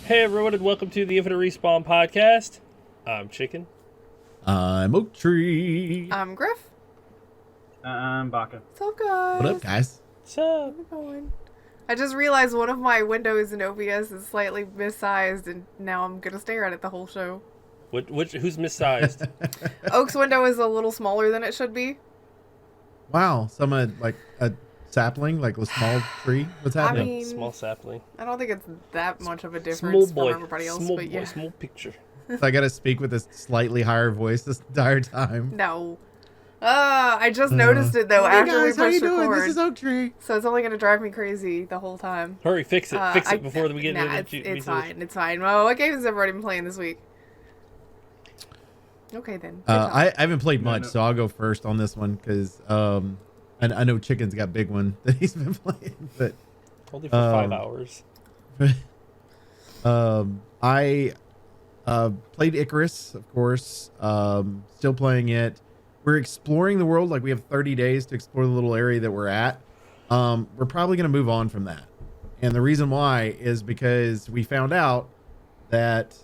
Hey everyone, and welcome to the Infinite Respawn podcast. I'm Chicken. I'm Oak Tree. I'm Grif. I'm Baka. What's up, guys? What up, guys? What's up? How's it going? I just realized one of my windows in OBS is slightly missized, and now I'm gonna stare at it the whole show. Who's missized? Oak's window is a little smaller than it should be. Wow, someone like a sapling, like a small tree. What's happening? mean, Small sapling. I don't think it's that much of a difference Small boy. from everybody else, Small but boy. yeah. Small picture. So I gotta speak with a slightly higher voice this entire time. No. I just noticed it though after guys, we how you pushed doing? record. This is Oak Tree. So it's only gonna drive me crazy the whole time. Hurry, fix it. Fix it before we get nah, into it. it's fine. It's fine. Well, what games have everybody been playing this week? Okay then. I haven't played much, so I'll go first on this one because I know Chicken's got big one that he's been playing, but Only for 5 hours. I played Icarus, of course. Still playing it. We're exploring the world. Like, we have 30 days to explore the little area that we're at. We're probably going to move on from that. And the reason why is because we found out that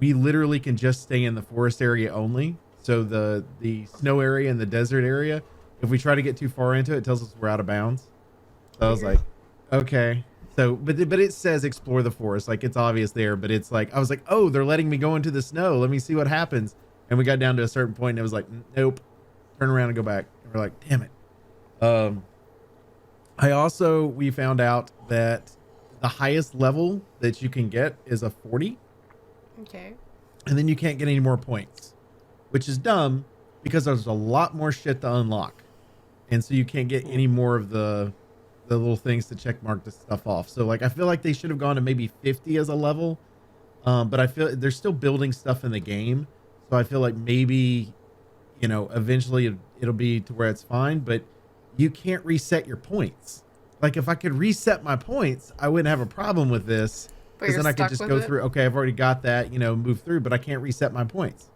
we literally can just stay in the forest area only. So the snow area and the desert area, if we try to get too far into it, it tells us we're out of bounds. So I was like, okay. So, but it says explore the forest. Like, it's obvious there, but it's like, I was like, oh, they're letting me go into the snow. Let me see what happens. And we got down to a certain point and it was like, nope, turn around and go back. And we're like, damn it. We found out that the highest level that you can get is a 40. Okay. And then you can't get any more points, which is dumb because there's a lot more shit to unlock. And so you can't get any more of the little things to check mark this stuff off. So like, I feel like they should have gone to maybe 50 as a level. But I feel they're still building stuff in the game. So I feel like maybe, eventually it'll be to where it's fine, but you can't reset your points. Like, if I could reset my points, I wouldn't have a problem with this. Because then I could just go through, okay, I've already got that, move through, but I can't reset my points.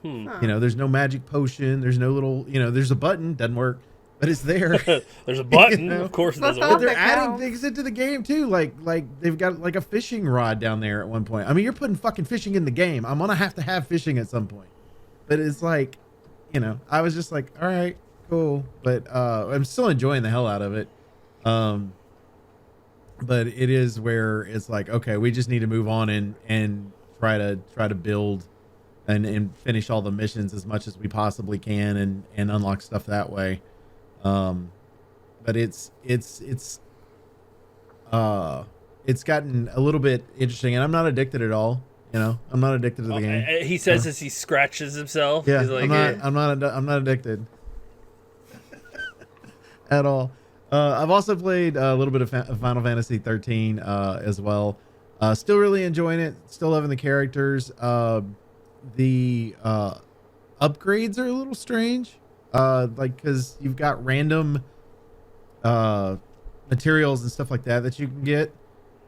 There's no magic potion. There's no little, there's a button, doesn't work, but it's there. There's a button, of course it doesn't But work. they're adding things into the game too. Like they've got like a fishing rod down there at one point. I mean, you're putting fucking fishing in the game. I'm going to have fishing at some point, but it's like, I was just like, all right, cool. But, I'm still enjoying the hell out of it. But it is where it's like, okay, we just need to move on and try to build and finish all the missions as much as we possibly can and unlock stuff that way. But it's gotten a little bit interesting, and I'm not addicted at all. I'm not addicted to the game. He says as he scratches himself. Yeah, He's like, I'm not addicted at all. I've also played a little bit of Final Fantasy 13 as well. Still really enjoying it. Still loving the characters. The upgrades are a little strange. Because you've got random materials and stuff like that you can get,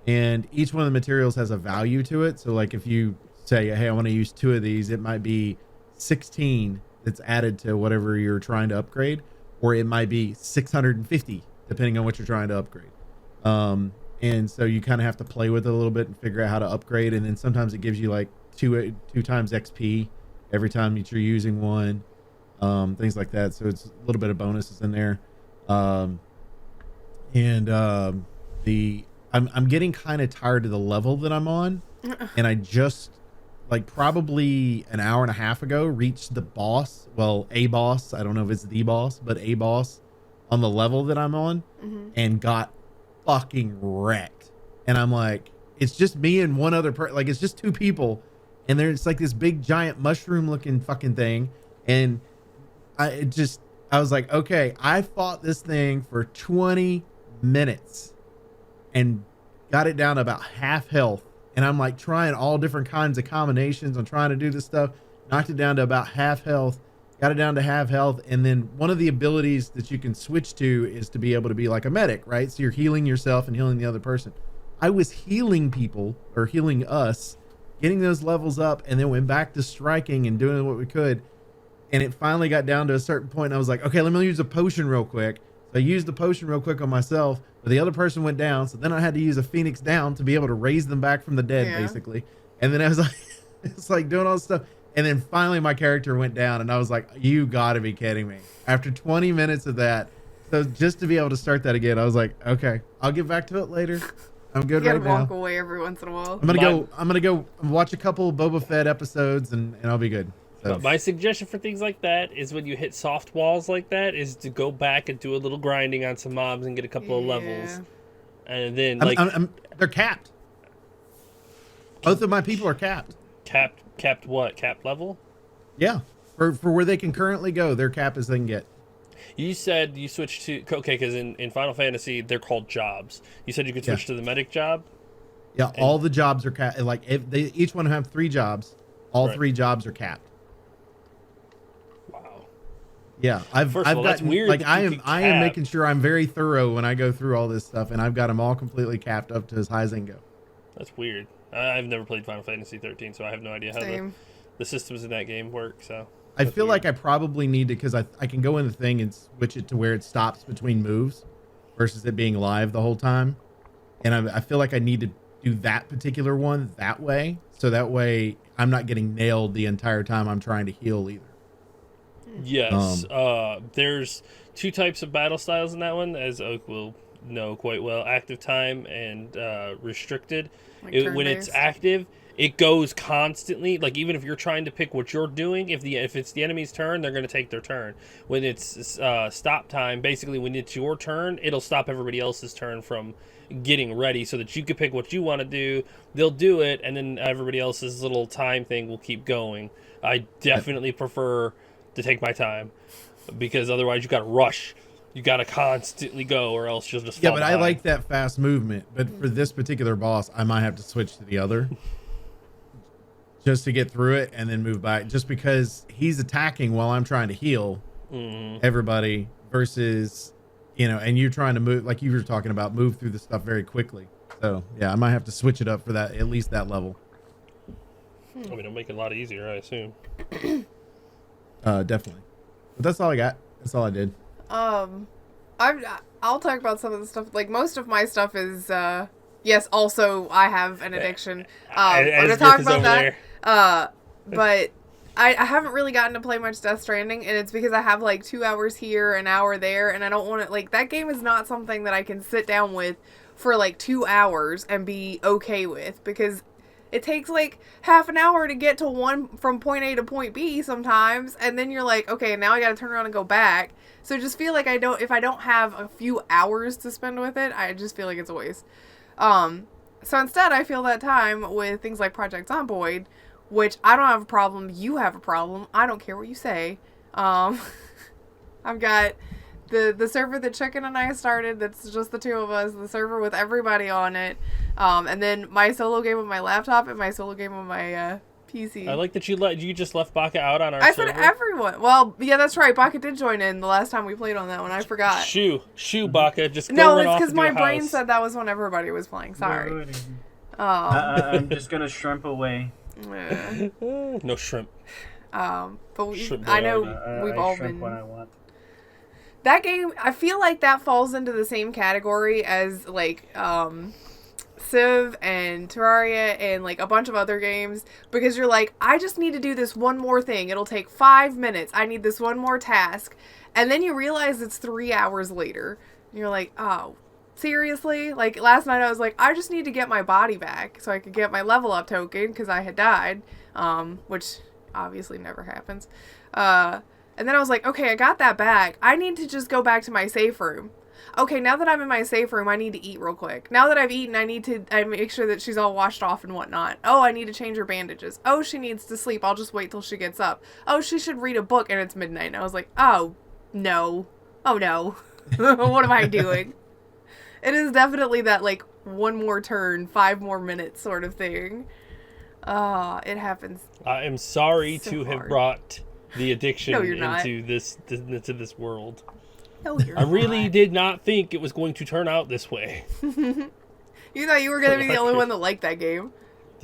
and each one of the materials has a value to it. So like, if you say, hey, I want to use 2 of these, it might be 16 that's added to whatever you're trying to upgrade, or it might be 650 depending on what you're trying to upgrade. And so you kind of have to play with it a little bit and figure out how to upgrade. And then sometimes it gives you like two times XP every time that you're using one. Things like that. So it's a little bit of bonuses in there. I'm getting kind of tired of the level that I'm on. And I just like probably an hour and a half ago reached the boss. Well, a boss. I don't know if it's the boss, but a boss on the level that I'm on, and got fucking wrecked. And I'm like, it's just me and one other person. Like, it's just 2 people. And there's like this big giant mushroom looking fucking thing. And I was like, okay, I fought this thing for 20 minutes and got it down to about half health. And I'm like trying all different kinds of combinations. I'm trying to do this stuff, knocked it down to about half health, got it down to half health. And then one of the abilities that you can switch to is to be able to be like a medic, right? So you're healing yourself and healing the other person. I was healing people, or healing us, getting those levels up, and then went back to striking and doing what we could. And it finally got down to a certain point, and I was like, okay, let me use a potion real quick. So I used the potion real quick on myself, but the other person went down. So then I had to use a Phoenix down to be able to raise them back from the dead, basically. And then I was like, it's like doing all this stuff. And then finally my character went down and I was like, you gotta be kidding me. After 20 minutes of that, so just to be able to start that again, I was like, okay, I'll get back to it later. I'm good right now. You gotta walk away every once in a while. I'm gonna go watch a couple Boba Fett episodes and I'll be good. So. My suggestion for things like that is when you hit soft walls like that is to go back and do a little grinding on some mobs and get a couple of levels. And then they're capped. Both of my people are capped. Capped what? Capped level? Yeah. For where they can currently go, their cap is they can get. You said you switched to... Okay, because in Final Fantasy, they're called jobs. You said you could switch to the medic job? Yeah, all the jobs are capped. Like, if they each one have 3 jobs. All 3 jobs are capped. Wow. Yeah, I've gotten, that's weird. Like, I am making sure I'm very thorough when I go through all this stuff, and I've got them all completely capped up to as high as they can go. That's weird. I've never played Final Fantasy 13, so I have no idea how the systems in that game work, so... I feel like I probably need to, because I can go in the thing and switch it to where it stops between moves versus it being live the whole time. And I feel like I need to do that particular one that way. So that way I'm not getting nailed the entire time I'm trying to heal either. Yes. There's 2 types of battle styles in that one, as Oak will know quite well. Active time and restricted. When it's active... It goes constantly, like even if you're trying to pick what you're doing, if it's the enemy's turn, they're going to take their turn. When it's stop time, basically when it's your turn, it'll stop everybody else's turn from getting ready so that you can pick what you want to do. They'll do it, and then everybody else's little time thing will keep going. I definitely prefer to take my time because otherwise you got to rush. You got to constantly go or else you'll just fall behind. I like that fast movement, but for this particular boss, I might have to switch to the other. Just to get through it and then move back, just because he's attacking while I'm trying to heal everybody versus, and you're trying to move, like you were talking about, move through the stuff very quickly. So yeah, I might have to switch it up for that, at least that level. I mean, it'll make it a lot easier, I assume. Definitely. But that's all I got. That's all I did. I'll talk about some of the stuff. Like most of my stuff is, yes, also I have an addiction. I'm gonna talk about that. But I haven't really gotten to play much Death Stranding, and it's because I have like 2 hours here, an hour there, and I don't want to, like, that game is not something that I can sit down with for like 2 hours and be okay with, because it takes like half an hour to get from point A to point B sometimes, and then you're like, okay, now I gotta turn around and go back. So I just feel like if I don't have a few hours to spend with it, I just feel like it's a waste. So instead I fill that time with things like Project Zomboid, which I don't have a problem. You have a problem. I don't care what you say. I've got the server that Chicken and I started. That's just the 2 of us. The server with everybody on it. And then my solo game on my laptop and my solo game on my PC. I like that you just left Baka out on our server. I said everyone. Well, yeah, that's right. Baka did join in the last time we played on that one. I forgot. Shoo, Baka. Just go no, run it's because my brain said that was when everybody was playing. Sorry. I'm just gonna shrimp away. No shrimp. But Shrimp I know we've all shrimp been. when I want. That game, I feel like that falls into the same category as like Civ and Terraria and like a bunch of other games, because you're like, I just need to do this one more thing. It'll take 5 minutes. I need this one more task. And then you realize it's 3 hours later. And you're like, oh, seriously? Like last night I was like, I just need to get my body back so I could get my level up token because I had died, which obviously never happens. And then I was like, okay, I got that back. I need to just go back to my safe room. Okay, now that I'm in my safe room, I need to eat real quick. Now that I've eaten, I make sure that she's all washed off and whatnot. Oh, I need to change her bandages. Oh, she needs to sleep. I'll just wait till she gets up. Oh, she should read a book and it's midnight. And I was like, oh, no. Oh, no. What am I doing? It is definitely that, like, one more turn, 5 more minutes sort of thing. It happens. I am sorry so to have hard. Brought the addiction into this world. No, you're I really not. did not think it was going to turn out this way. You thought you were going to be the only one that liked that game.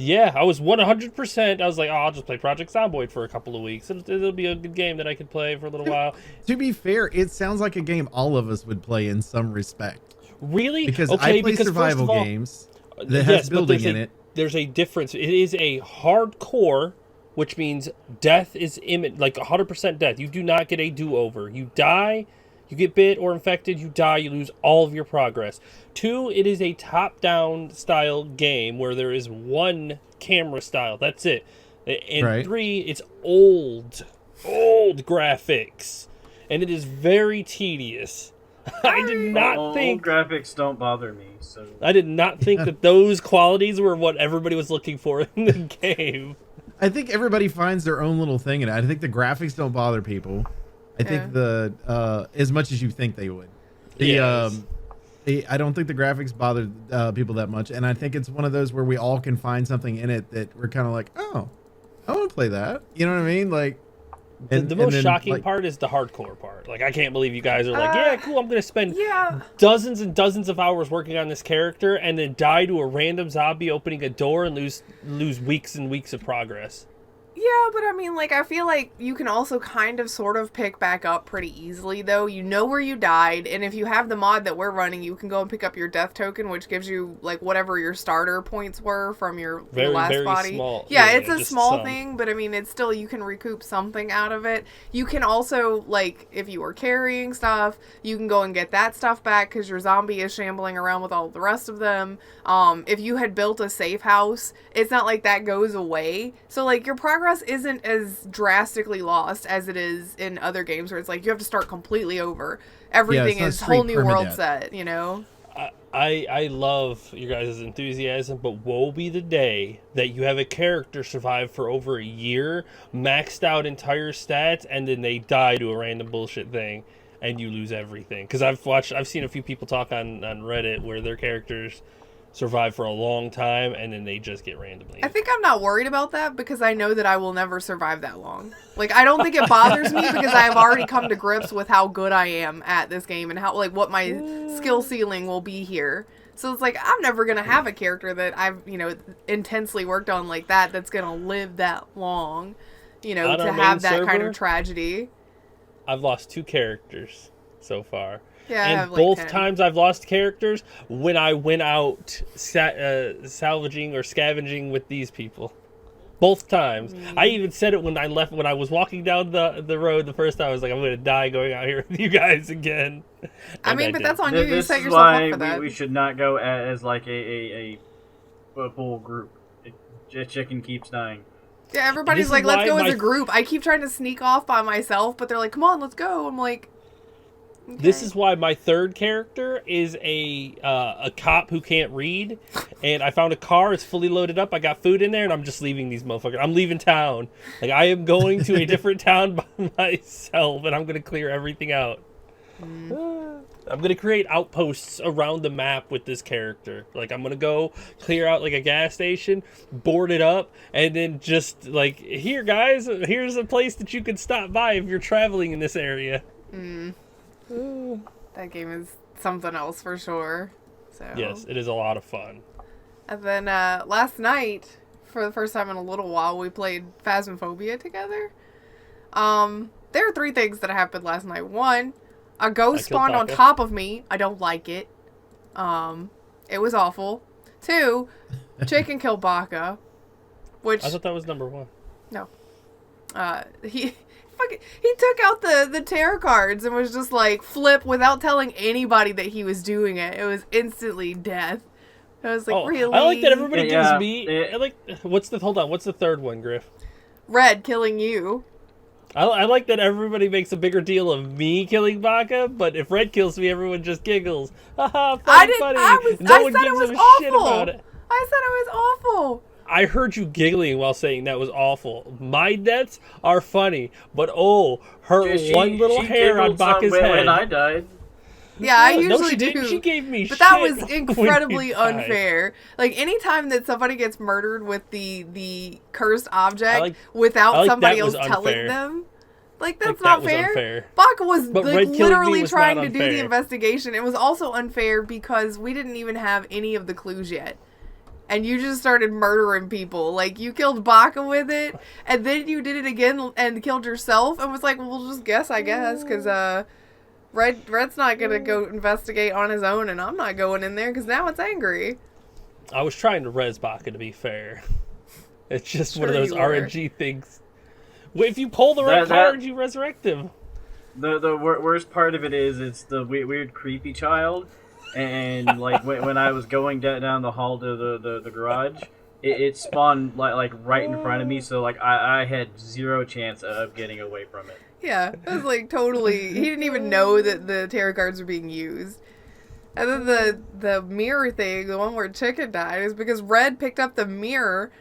Yeah, I was 100%. I was like, oh, I'll just play Project Zomboid for a couple of weeks. It'll be a good game that I could play for a little while. To be fair, it sounds like a game all of us would play in some respect. Really? Because I play survival games that has building in it. There's a difference. It is a hardcore, which means death is like 100% death. You do not get a do-over. You die, you get bit or infected, you die, you lose all of your progress. 2, it is a top-down style game where there is one camera style. That's it. And right. 3, it's old graphics. And it is very tedious. I did not think... Old graphics don't bother me, so... I did not think that those qualities were what everybody was looking for in the game. I think everybody finds their own little thing in it. I think the graphics don't bother people. I think as much as you think they would. I don't think the graphics bother people that much, and I think it's one of those where we all can find something in it that we're kind of like, oh, I want to play that. You know what I mean? Like, the most shocking part is the hardcore part. Like, I can't believe you guys are like, yeah, cool, I'm going to spend dozens and dozens of hours working on this character and then die to a random zombie opening a door and lose weeks and weeks of progress. Yeah, but I mean, like, I feel like you can also kind of sort of pick back up pretty easily, though. You know where you died, and if you have the mod that we're running, you can go and pick up your death token, which gives you, like, whatever your starter points were from your last body. Small. Yeah, it's a small thing, but I mean, it's still, you can recoup something out of it. You can also, like, if you were carrying stuff, you can go and get that stuff back, because your zombie is shambling around with all of the rest of them. If you had built a safe house, it's not like that goes away. So, like, your progress isn't as drastically lost as it is in other games where it's like you have to start completely over. Everything is whole new world set, you know? I love your guys' enthusiasm, but woe be the day that you have a character survive for over a year, maxed out entire stats, and then they die to a random bullshit thing, and you lose everything. Because I've seen a few people talk on Reddit where their characters survive for a long time and then they just get randomly. I think I'm not worried about that because I know that I will never survive that long. Like, I don't think it bothers me because I have already come to grips with how good I am at this game and how, like, what my skill ceiling will be here. So it's like, I'm never going to have a character that I've, intensely worked on like that that's going to live that long, to have that kind of tragedy. I've lost 2 characters so far. Yeah, and both times I've lost characters when I went out salvaging or scavenging with these people. Both times. I even said it when I was walking down the road the first time. I was like, I'm going to die going out here with you guys again. I mean, but that's on you. You set yourself up for that. We should not go as like a full group. Chicken keeps dying. Yeah, everybody's like, let's go as a group. I keep trying to sneak off by myself, but they're like, come on, let's go. I'm like... Okay. This is why my third character is a cop who can't read, and I found a car. It's fully loaded up. I got food in there, and I'm just leaving these motherfuckers. I'm leaving town. Like, I am going to a different town by myself, and I'm going to clear everything out. I'm going to create outposts around the map with this character. Like, I'm going to go clear out, like, a gas station, board it up, and then just, like, here, guys, here's a place that you can stop by if you're traveling in this area. That game is something else for sure. So yes, it is a lot of fun. And then last night, for the first time in a little while, we played Phasmaphobia together. There are 3 things that happened last night. 1, a ghost spawned on top of me. I don't like it. It was awful. 2, chicken killed Baka, which I thought that was number 1. No. He took out the tarot cards and was just like, flip, without telling anybody that he was doing it. It was instantly death. I was like, really? I like that everybody gives me... What's the third one, Grif? Red killing you. I like that everybody makes a bigger deal of me killing Baka, but if Red kills me, everyone just giggles. Haha, funny. No one gives a shit about it. I said it was awful. I heard you giggling while saying that was awful. My deaths are funny, but her one little hair on Baka's head. When I died. Yeah, I usually do. Didn't. She gave me shit. But that was incredibly unfair. Like, anytime that somebody gets murdered with the cursed object without somebody else telling them, like, that's not fair. Baka was literally trying to do the investigation. It was also unfair because we didn't even have any of the clues yet. and you just started murdering people. Like, you killed Baka with it, and then you did it again and killed yourself, and was like, well, we'll just guess, I guess, because, Red's not gonna go investigate on his own, and I'm not going in there, because now it's angry. I was trying to res Baka, to be fair. It's just one of those RNG things. If you pull the right card, you resurrect him. The worst part of it is it's the weird creepy child, and like when I was going down the hall to the garage, it spawned like right in front of me, so like I had zero chance of getting away from it. Yeah, it was like totally. He didn't even know that the tarot cards were being used. And then the mirror thing, the one where Chicken died, is because Red picked up the mirror.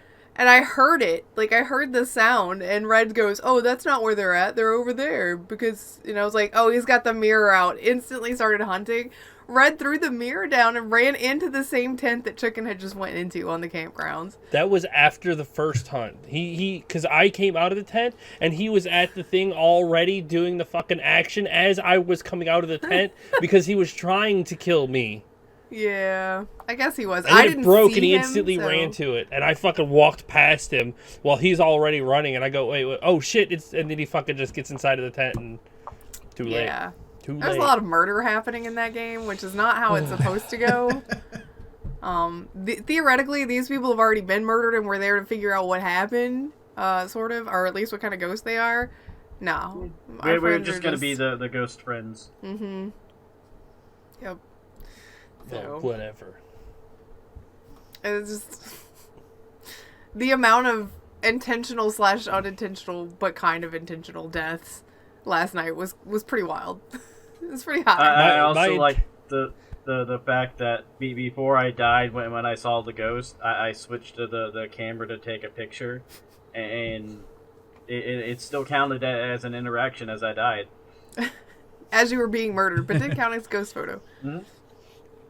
And I heard it. Like, I heard the sound, and Red goes, oh, that's not where they're at. They're over there. Because, I was like, oh, he's got the mirror out. Instantly started hunting. Red threw the mirror down and ran into the same tent that Chicken had just went into on the campgrounds. That was after the first hunt. Because I came out of the tent, and he was at the thing already doing the fucking action as I was coming out of the tent, because he was trying to kill me. Yeah, I guess he was. And I didn't it broke, see and he him, instantly so... ran to it, and I fucking walked past him while he's already running, and I go, wait, oh shit! And then he fucking just gets inside of the tent, and too late. Yeah, too there's late. a lot of murder happening in that game, which is not how it's supposed to go. Theoretically, these people have already been murdered, and we're there to figure out what happened, sort of, or at least what kind of ghost they are. No, we're just gonna be the ghost friends. Mm-hmm. Yep. So, whatever. It's just the amount of intentional / unintentional, but kind of intentional deaths last night was pretty wild. It was pretty high. I also like the fact that before I died, when I saw the ghost, I switched to the camera to take a picture, and it still counted as an interaction as I died. As you were being murdered, but didn't count as ghost photo. Mm-hmm.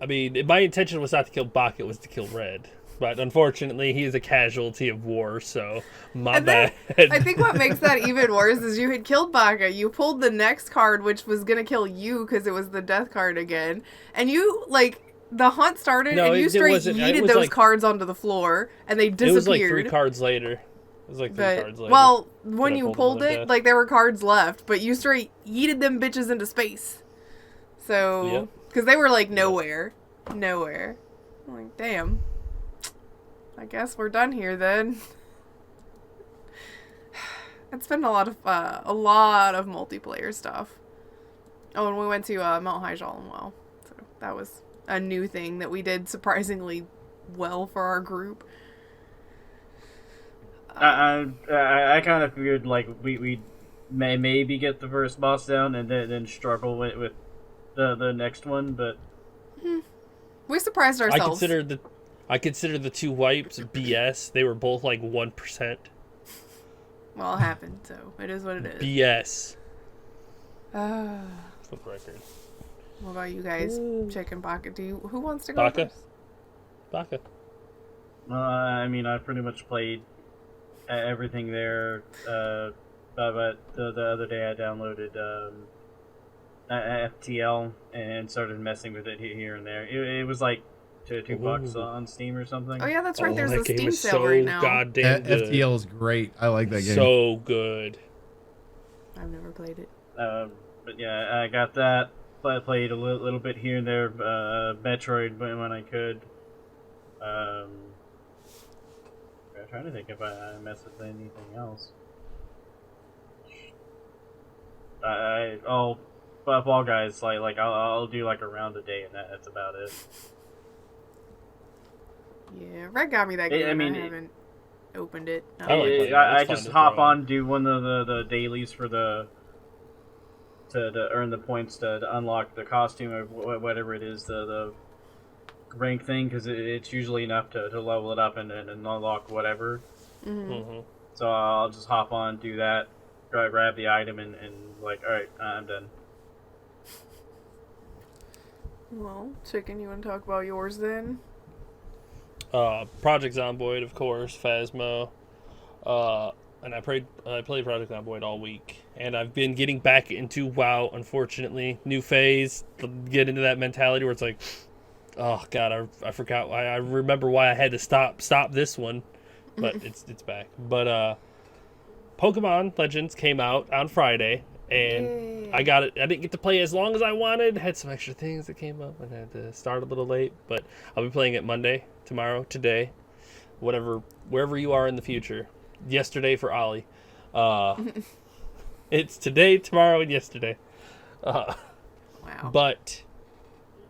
I mean, my intention was not to kill Baka, it was to kill Red. But unfortunately, he is a casualty of war, so my bad. I think what makes that even worse is you had killed Baka, you pulled the next card, which was going to kill you because it was the death card again, and you, like, the hunt started and you straight yeeted those cards onto the floor, and they disappeared. It was like 3 cards later. It was like 3 cards later. Well, when you pulled it, like, there were cards left, but you straight yeeted them bitches into space. So, because they were, like, nowhere. Nowhere. I'm like, damn. I guess we're done here then. It's been a lot of multiplayer stuff. Oh, and we went to Mount Hyjal and well, so that was a new thing that we did surprisingly well for our group. I kind of figured like we may maybe get the first boss down and then struggle with the next one, but we surprised ourselves. I consider the 2 wipes BS. They were both like 1%. Well, it happened, so it is what it is. BS. For the record. What about you guys? Chicken Baka. Who wants to go Baka? first? Baka. I mean, I pretty much played everything there. But the other day I downloaded FTL and started messing with it here and there. It was like $2 on Steam or something. Oh yeah, that's right. There's a Steam sale so right now. Goddamn good. FTL is great. I like that game. So good. I've never played it. But yeah, I got that. Played a little bit here and there. Metroid when I could. I'm trying to think if I messed with anything else. Fall Guys, like I'll do like a round a day, and that's about it. Yeah, Red got me that game. I haven't opened it. I just hop on, do one of the dailies for to earn the points to unlock the costume or whatever it is, the rank thing, because it's usually enough to level it up and unlock whatever. Mm-hmm. So I'll just hop on, do that, grab the item, and like, alright, I'm done. Well, Chicken, you want to talk about yours then? Project Zomboid, of course, Phasmo. And I played Project Zomboid all week. And I've been getting back into WoW, unfortunately. New phase, get into that mentality where it's like, Oh God, I forgot. I remember why I had to stop this one, but it's back. But Pokemon Legends came out on Friday, and I got it. I didn't get to play as long as I wanted. Had some extra things that came up, and I had to start a little late. But I'll be playing it Monday, tomorrow, today, wherever you are in the future. Yesterday for Ollie. It's today, tomorrow, and yesterday. Wow. But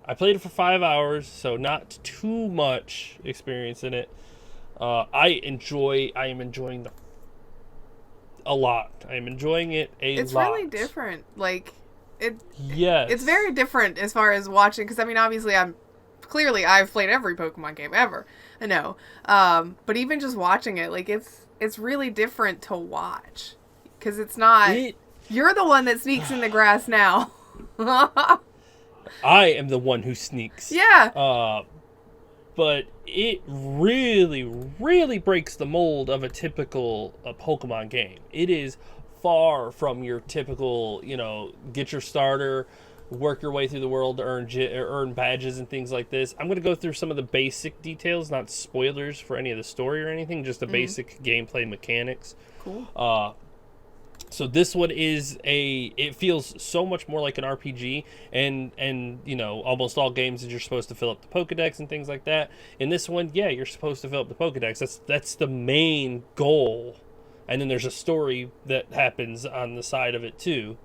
I played it for 5 hours, so not too much experience in it. I am enjoying a lot. I am enjoying it lot. It's really different. Like, yes. It's very different as far as watching, because, I mean, obviously I've played every Pokemon game ever. I know. But even just watching it, like, it's really different to watch. Because it's not... You're the one that sneaks in the grass now. I am the one who sneaks. Yeah. But it really, really breaks the mold of a typical Pokemon game. It is far from your typical, get your starter, work your way through the world to earn badges and things like this. I'm going to go through some of the basic details, not spoilers for any of the story or anything, just the basic gameplay mechanics. Cool. So this one it feels so much more like an RPG, and almost all games that you're supposed to fill up the Pokedex and things like that. In this one, yeah, you're supposed to fill up the Pokedex. That's the main goal, and then there's a story that happens on the side of it too.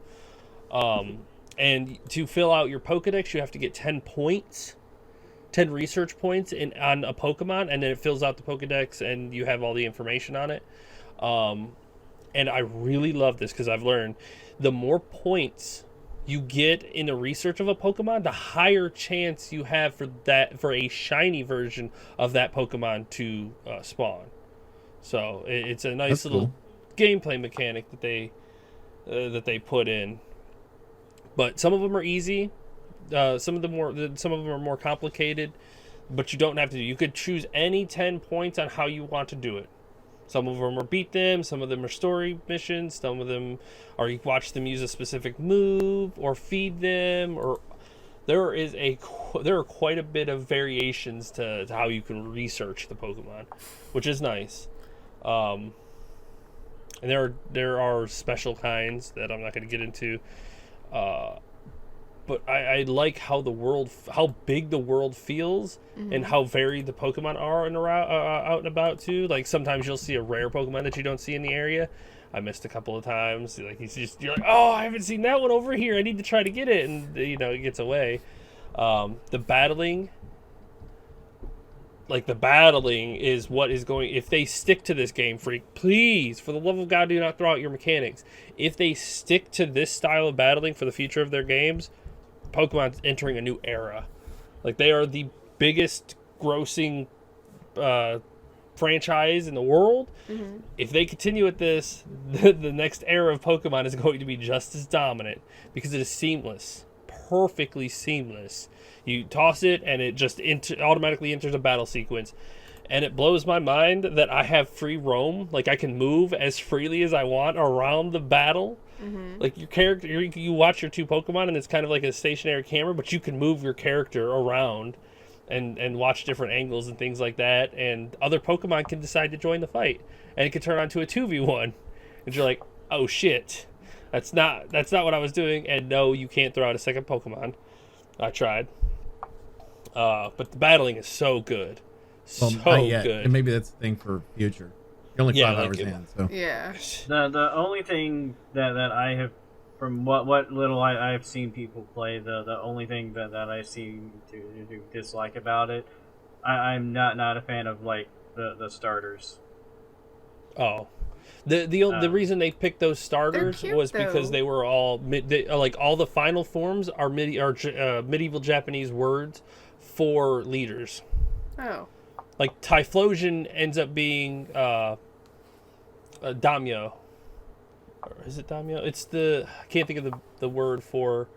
And to fill out your Pokedex, you have to get 10 points, 10 research points on a Pokemon, and then it fills out the Pokedex, and you have all the information on it. And I really love this because I've learned the more points you get in the research of a Pokemon, the higher chance you have for a shiny version of that Pokemon to spawn. So it's a nice little gameplay mechanic that they put in. But some of them are easy. Some of them are more complicated. But you don't have to. You could choose any 10 points on how you want to do it. Some of them are beat them, some of them are story missions, some of them are you watch them use a specific move or feed them, or there are quite a bit of variations to how you can research the Pokemon, which is nice. And there are special kinds that I'm not going to get into. But I like how big the world feels, and how varied the Pokemon are out and about too. Like sometimes you'll see a rare Pokemon that you don't see in the area. I missed a couple of times. Like you're like, oh, I haven't seen that one over here. I need to try to get it, and it gets away. The battling is what is going. If they stick to this Game Freak, please, for the love of God, do not throw out your mechanics. If they stick to this style of battling for the future of their games, Pokemon's entering a new era. Like, they are the biggest grossing franchise in the world. If they continue with this, the next era of Pokemon is going to be just as dominant because it is seamless, perfectly seamless. You toss it and it just automatically enters a battle sequence. And it blows my mind that I have free roam. Like, I can move as freely as I want around the battle. Like, your character, you watch your two Pokemon, and it's kind of like a stationary camera, but you can move your character around and watch different angles and things like that. And other Pokemon can decide to join the fight, and it can turn onto a 2v1. And you're like, oh shit, that's not what I was doing. And no, you can't throw out a second Pokemon. I tried, but the battling is so good. Good. And maybe that's the thing for future. You're only 5 hours in, so yeah. The only thing that I have, from what little I've seen people play, the only thing that I seem to dislike about it, I'm not a fan of like the starters. Oh, the reason they picked those starters was because they were all like all the final forms are medieval Japanese words for leaders. Oh. Like, Typhlosion ends up being Daimyo. Or is it Daimyo? It's I can't think of the word for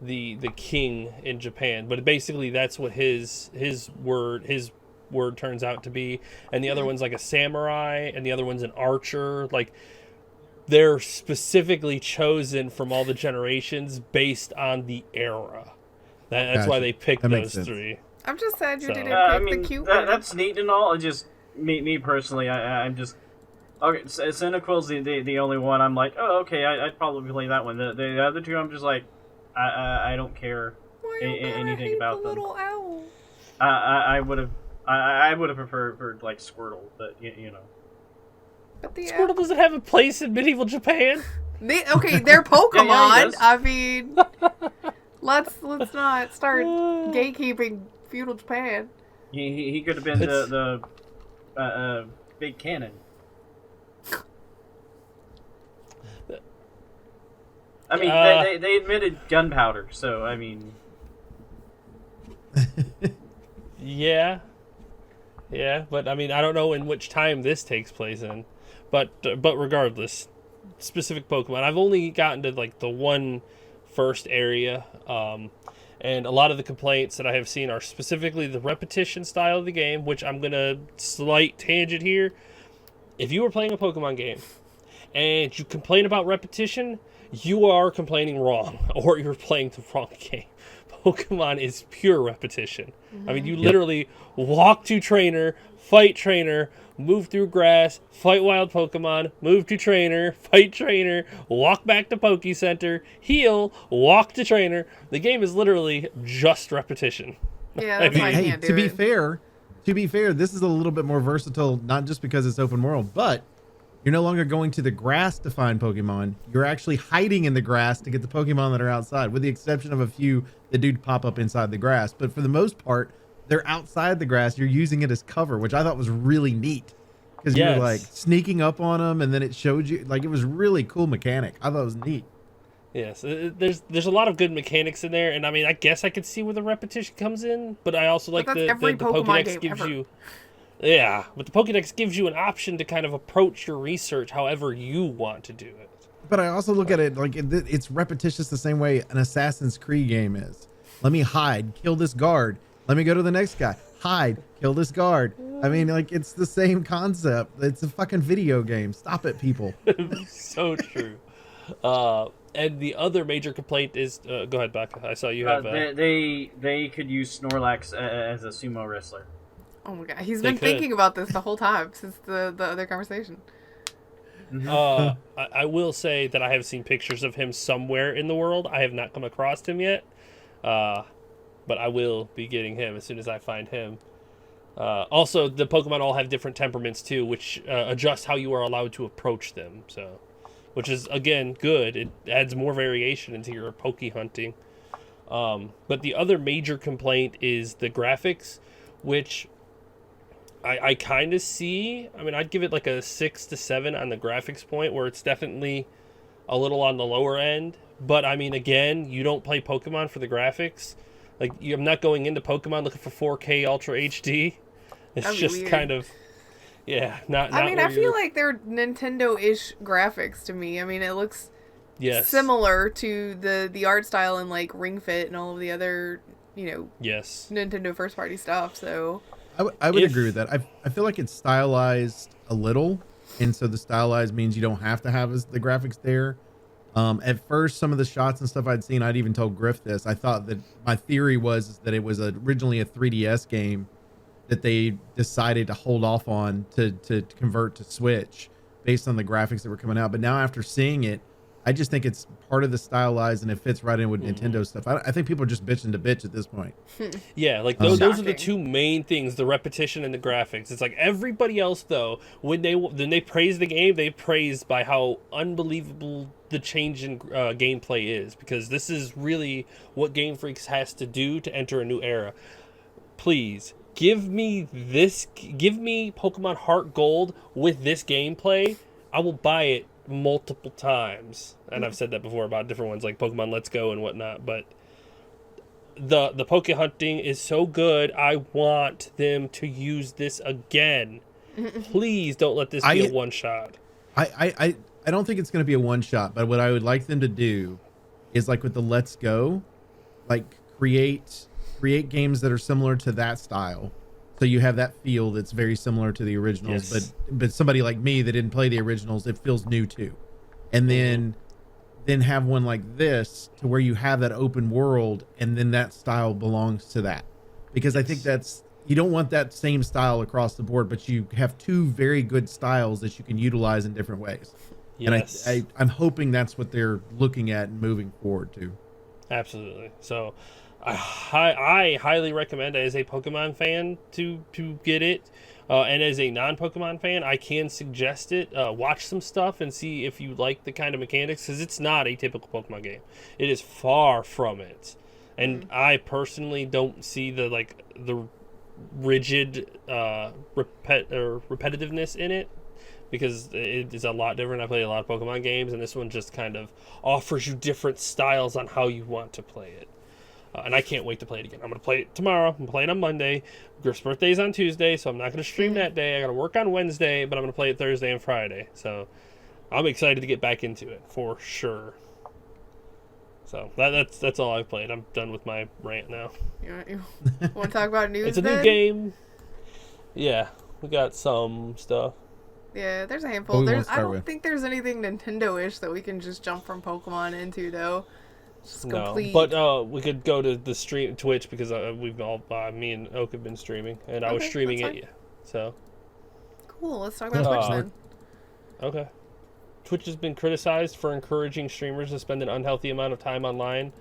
the king in Japan, but basically that's what his word turns out to be. And the other one's like a samurai, and the other one's an archer. Like, they're specifically chosen from all the generations based on the era. That's why they picked those three. I'm just sad you didn't pick the cute one. That's neat and all. It just me personally, I'm just okay. Cynical's the only one I'm like, oh okay, I'd probably play that one. The other two I'm just like, I don't care anything about them. Little owl. I would have preferred for like Squirtle, but you know. But Squirtle doesn't have a place in medieval Japan. They're Pokemon. I mean, let's not start gatekeeping feudal Japan. He could have been the big cannon. I mean, they admitted gunpowder, so I mean. Yeah, but I mean, I don't know in which time this takes place in, but regardless, specific Pokemon. I've only gotten to like the one first area, and a lot of the complaints that I have seen are specifically the repetition style of the game, which I'm gonna slight tangent here. If you were playing a Pokemon game and you complain about repetition, you are complaining wrong, or you're playing the wrong game. Pokemon is pure repetition. I mean, you literally walk to trainer, fight trainer, move through grass, fight wild Pokemon, move to trainer, fight trainer, walk back to Poke Center, heal, walk to trainer. The game is literally just repetition. Yeah, that's why I can't do it. To be fair, this is a little bit more versatile, not just because it's open world, but you're no longer going to the grass to find Pokemon. You're actually hiding in the grass to get the Pokemon that are outside, with the exception of a few that do pop up inside the grass. But for the most part, they're outside the grass. You're using it as cover, which I thought was really neat. Because you were like sneaking up on them, and then it showed you. Like, it was really cool mechanic. I thought it was neat. Yes, there's a lot of good mechanics in there, and I mean, I guess I could see where the repetition comes in, but I also like the Pokédex gives you. Yeah, but the Pokédex gives you an option to kind of approach your research however you want to do it. But I also look at it like it's repetitious the same way an Assassin's Creed game is. Let me hide, kill this guard. Let me go to the next guy. Hide, kill this guard. I mean, like, it's the same concept. It's a fucking video game. Stop it, people. So true. And the other major complaint is... go ahead, Baka. I saw you have... They could use Snorlax as a sumo wrestler. Oh my god, he's been thinking about this the whole time since the other conversation. I will say that I have seen pictures of him somewhere in the world. I have not come across him yet, but I will be getting him as soon as I find him. Also, the Pokemon all have different temperaments too, which adjust how you are allowed to approach them. So, which is again good. It adds more variation into your Poke hunting. But the other major complaint is the graphics, which I kind of see. I mean, I'd give it like a 6 to 7 on the graphics point, where it's definitely a little on the lower end. But I mean, again, you don't play Pokemon for the graphics. Like, I'm not going into Pokemon looking for 4K Ultra HD. It's just weird. Kind of, yeah, not. I mean, I feel like they're Nintendo-ish graphics to me. I mean, it looks similar to the art style in like Ring Fit and all of the other, Nintendo first-party stuff. So. I would agree with that. I feel like it's stylized a little, and so the stylized means you don't have to have the graphics there. At first, some of the shots and stuff I'd seen, I'd even told Grif this. I thought that my theory was that it was originally a 3DS game that they decided to hold off on to convert to Switch based on the graphics that were coming out. But now after seeing it, I just think it's part of the stylized and it fits right in with Nintendo stuff. I think people are just bitching to bitch at this point. Yeah, like those are the two main things, the repetition and the graphics. It's like everybody else, though, when they praise the game, they praise by how unbelievable the change in gameplay is, because this is really what Game Freaks has to do to enter a new era. Please, give me Pokemon Heart Gold with this gameplay. I will buy it multiple times, and I've said that before about different ones like Pokemon Let's Go and whatnot, but the Poke hunting is so good. I want them to use this again. Please don't let this be a one shot. I don't think it's going to be a one shot, but what I would like them to do is, like with the Let's Go, like create games that are similar to that style. So you have that feel that's very similar to the originals, but somebody like me that didn't play the originals, it feels new too. And then have one like this to where you have that open world, and then that style belongs to that. because I think you don't want that same style across the board, but you have two very good styles that you can utilize in different ways. Yes. And I'm hoping that's what they're looking at and moving forward to. Absolutely. So I highly recommend, as a Pokemon fan, to get it. And as a non-Pokemon fan, I can suggest it. Watch some stuff and see if you like the kind of mechanics, because it's not a typical Pokemon game. It is far from it. And I personally don't see the rigid repetitiveness in it, because it is a lot different. I play a lot of Pokemon games, and this one just kind of offers you different styles on how you want to play it. And I can't wait to play it again. I'm going to play it tomorrow. I'm going to play it on Monday. Grif's birthday is on Tuesday, so I'm not going to stream that day. I got to work on Wednesday, but I'm going to play it Thursday and Friday. So I'm excited to get back into it for sure. So that's all I've played. I'm done with my rant now. You want to talk about news? It's a then? new game. Yeah, we got some stuff. Yeah, there's a handful. I don't think there's anything Nintendo-ish that we can just jump from Pokemon into, though. Just complete. But we could go to the stream Twitch, because we've all me and Oak have been streaming, and I was streaming it. So cool. Let's talk about Twitch then. Okay. Twitch has been criticized for encouraging streamers to spend an unhealthy amount of time online.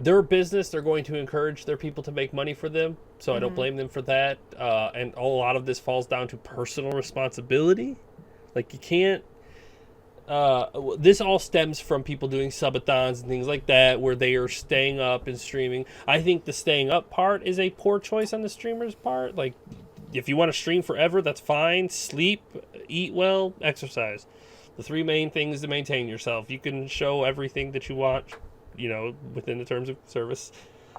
Their business, they're going to encourage their people to make money for them, so I don't blame them for that. And a lot of this falls down to personal responsibility. Like, you can't... this all stems from people doing subathons and things like that, where they are staying up and streaming. I think the staying up part is a poor choice on the streamer's part. Like, if you want to stream forever, that's fine. Sleep, eat well, exercise. The three main things to maintain yourself. You can show everything that you want, within the terms of service.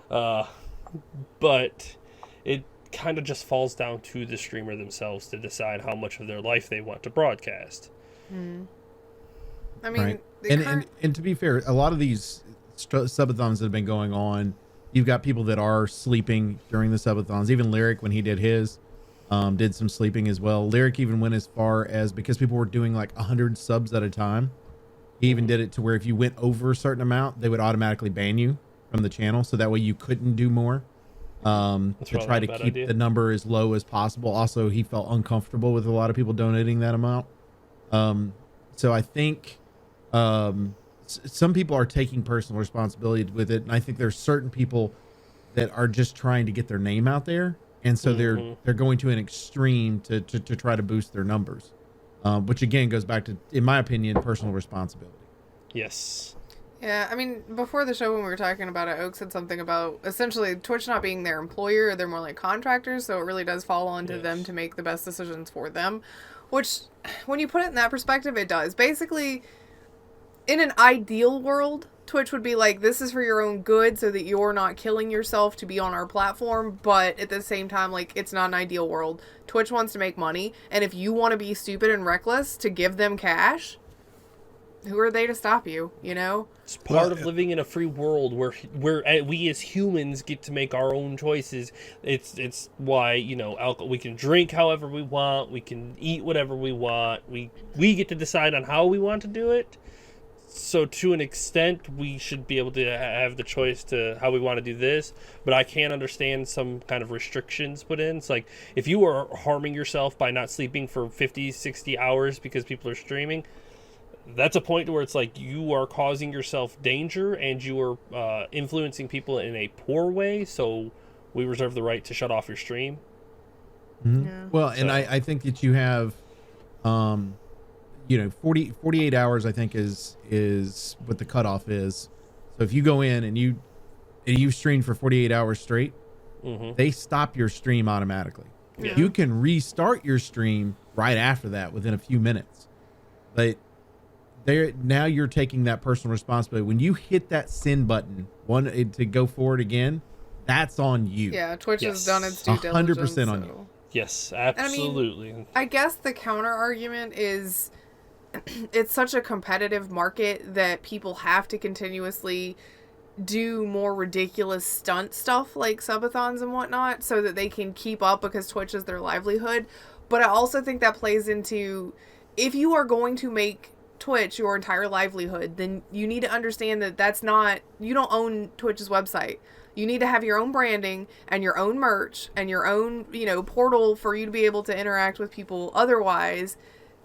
But it kind of just falls down to the streamer themselves to decide how much of their life they want to broadcast. I mean, right. And to be fair, a lot of these subathons that have been going on, you've got people that are sleeping during the subathons. Even Lyric, when he did his, did some sleeping as well. Lyric even went as far as, because people were doing like 100 subs at a time, he even did it to where if you went over a certain amount, they would automatically ban you from the channel, so that way you couldn't do more, to try to keep the number as low as possible. Also, he felt uncomfortable with a lot of people donating that amount. So I think some people are taking personal responsibility with it, and I think there's certain people that are just trying to get their name out there, and so they're going to an extreme to try to boost their numbers, which again goes back to, in my opinion, personal responsibility. Yes. Yeah, I mean, before the show when we were talking about it, Oak said something about essentially Twitch not being their employer, they're more like contractors, so it really does fall onto them to make the best decisions for them, which, when you put it in that perspective, it does. Basically, in an ideal world, Twitch would be like, this is for your own good so that you're not killing yourself to be on our platform, but at the same time, like, it's not an ideal world. Twitch wants to make money, and if you want to be stupid and reckless to give them cash, who are they to stop you, It's part of living in a free world where we as humans get to make our own choices. It's why, alcohol, we can drink however we want, we can eat whatever we want, we get to decide on how we want to do it. So to an extent, we should be able to have the choice to how we want to do this, but I can understand some kind of restrictions put in. It's like, if you are harming yourself by not sleeping for 50, 60 hours because people are streaming, that's a point where it's like you are causing yourself danger and you are influencing people in a poor way, so we reserve the right to shut off your stream. Yeah. Well, and I think that you have 48 hours, I think is what the cutoff is. So if you go in and you stream for 48 hours straight, they stop your stream automatically. Yeah. You can restart your stream right after that within a few minutes. But now you're taking that personal responsibility. When you hit that send button to go forward again, that's on you. Yeah, Twitch has done its due diligence. 100% on you. Yes, absolutely. I mean, I guess the counter argument is it's such a competitive market that people have to continuously do more ridiculous stunt stuff like subathons and whatnot so that they can keep up, because Twitch is their livelihood. But I also think that plays into, if you are going to make Twitch your entire livelihood, then you need to understand that that's not, you don't own Twitch's website. You need to have your own branding and your own merch and your own, you know, portal for you to be able to interact with people otherwise.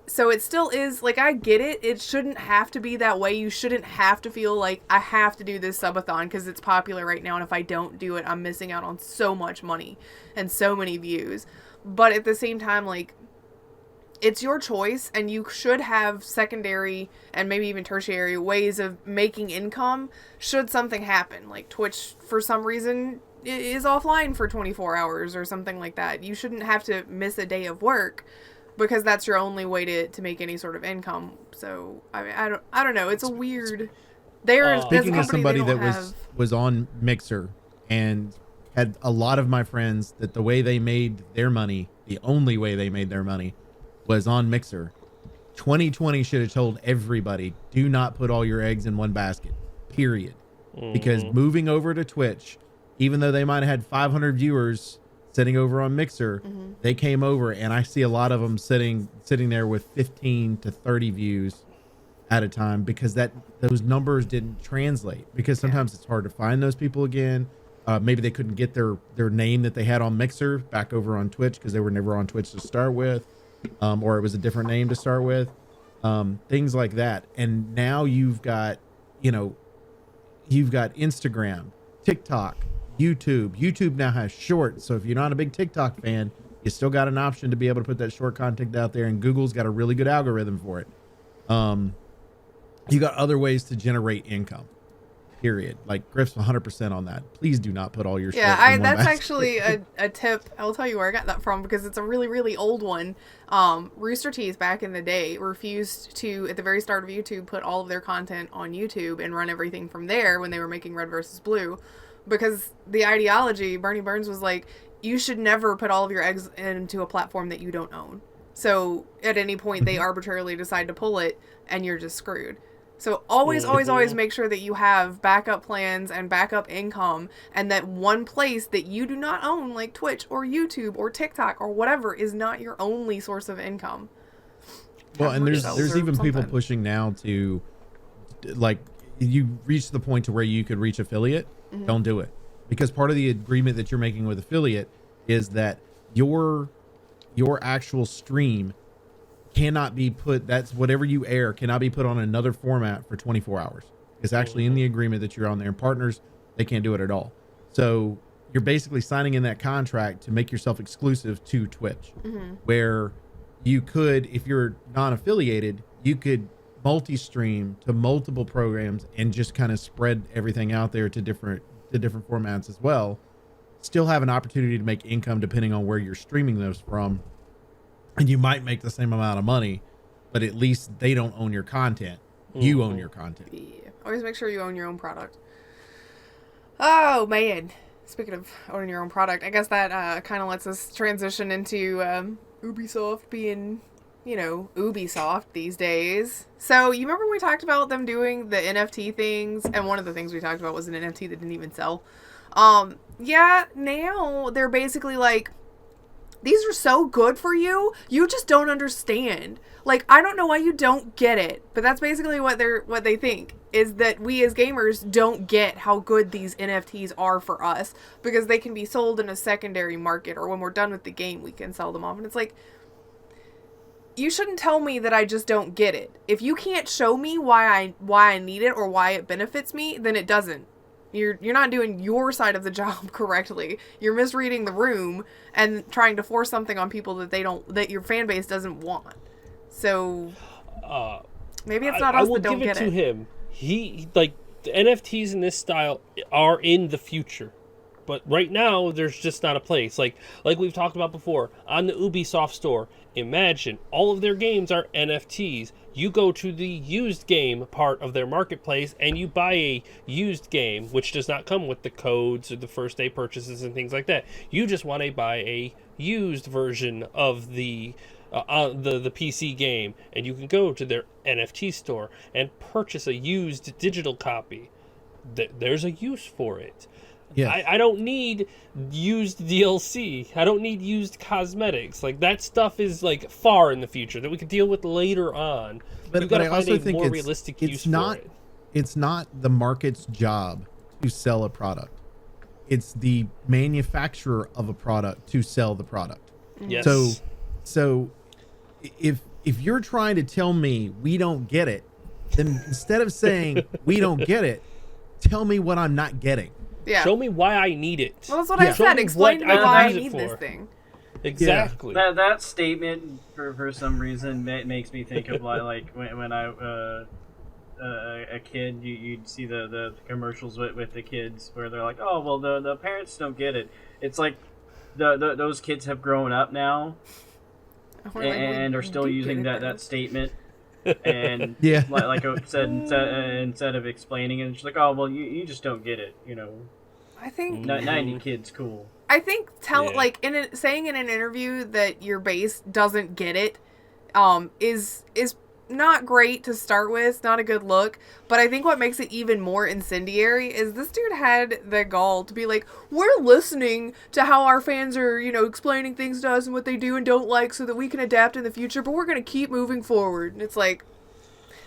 So it still is, like, I get it. It shouldn't have to be that way. You shouldn't have to feel like I have to do this subathon because it's popular right now. And if I don't do it, I'm missing out on so much money and so many views. But at the same time, like, it's your choice, and you should have secondary and maybe even tertiary ways of making income should something happen. Like Twitch, for some reason, is offline for 24 hours or something like that. You shouldn't have to miss a day of work because that's your only way to make any sort of income. So I mean, I don't know. It's a weird. Speaking of somebody that was on Mixer, and had a lot of my friends that the way they made their money, the only way they made their money, was on Mixer. 2020 should have told everybody, do not put all your eggs in one basket. Period. Because moving over to Twitch, even though they might have had 500 viewers sitting over on Mixer, they came over, and I see a lot of them sitting there with 15 to 30 views at a time because those numbers didn't translate. Because sometimes it's hard to find those people again. Maybe they couldn't get their name that they had on Mixer back over on Twitch because they were never on Twitch to start with, or it was a different name to start with, things like that. And now you've got Instagram, TikTok, YouTube. YouTube now has shorts. So if you're not a big TikTok fan, you still got an option to be able to put that short content out there, and Google's got a really good algorithm for it. You got other ways to generate income. Period. Like Grif's 100% on that. Please do not put all your shit in one that's basket. actually a tip. I'll tell you where I got that from because it's a really, really old one. Rooster Teeth back in the day refused to, at the very start of YouTube, put all of their content on YouTube and run everything from there when they were making Red vs. Blue, because the ideology, Bernie Burns was like, you should never put all of your eggs into a platform that you don't own. So at any point they arbitrarily decide to pull it and you're just screwed. So always make sure that you have backup plans and backup income, and that one place that you do not own, like Twitch or YouTube or TikTok or whatever, is not your only source of income. Well, and there's even people pushing now to, like, you reach the point to where you could reach affiliate. Don't do it, because part of the agreement that you're making with affiliate is that your actual stream cannot be put, that's whatever you air cannot be put on another format for 24 hours. It's actually in the agreement that you're on there, and partners, they can't do it at all. So you're basically signing in that contract to make yourself exclusive to Twitch, where you could, if you're non-affiliated, you could multi-stream to multiple programs and just kind of spread everything out there to different formats as well. Still have an opportunity to make income depending on where you're streaming those from. And you might make the same amount of money, but at least they don't own your content. You own your content. Yeah. Always make sure you own your own product. Oh, man. Speaking of owning your own product, I guess that kind of lets us transition into Ubisoft being, Ubisoft these days. So you remember we talked about them doing the NFT things, and one of the things we talked about was an NFT that didn't even sell. Now they're basically like, these are so good for you, you just don't understand. Like, I don't know why you don't get it, but that's basically what they think, is that we as gamers don't get how good these NFTs are for us, because they can be sold in a secondary market, or when we're done with the game, we can sell them off. And it's like, you shouldn't tell me that I just don't get it. If you can't show me why I need it or why it benefits me, then it doesn't. You're not doing your side of the job correctly. You're misreading the room and trying to force something on people that your fan base doesn't want. So maybe it's not us that don't get it. I will give it to him. He, like, the NFTs in this style are in the future. But right now, there's just not a place. Like we've talked about before, on the Ubisoft store, imagine all of their games are NFTs. You go to the used game part of their marketplace and you buy a used game, which does not come with the codes or the first day purchases and things like that. You just want to buy a used version of the PC game, and you can go to their NFT store and purchase a used digital copy. There's a use for it. Yes. I don't need used DLC. I don't need used cosmetics. Like, that stuff is, like, far in the future that we could deal with later on. But I also think more realistic use for it. It's not the market's job to sell a product. it's the manufacturer of a product to sell the product. Yes. So if you're trying to tell me we don't get it, then instead of saying we don't get it, tell me what I'm not getting. Yeah. Show me why I need it. Well, that's what I said. Explain to me why I need this thing. Exactly. Yeah. That statement for some reason makes me think of like when I a kid, you'd see the commercials with the kids where they're like, oh well, the parents don't get it. It's like those kids have grown up now and are still using that statement. And like I said, instead of explaining it, it's like, oh well, you just don't get it, you know. I think 90 kids cool. I think saying in an interview that your base doesn't get it is not great to start with. It's not a good look. But I think what makes it even more incendiary is this dude had the gall to be like, we're listening to how our fans are, you know, explaining things to us and what they do and don't like so that we can adapt in the future, but we're going to keep moving forward. And it's like,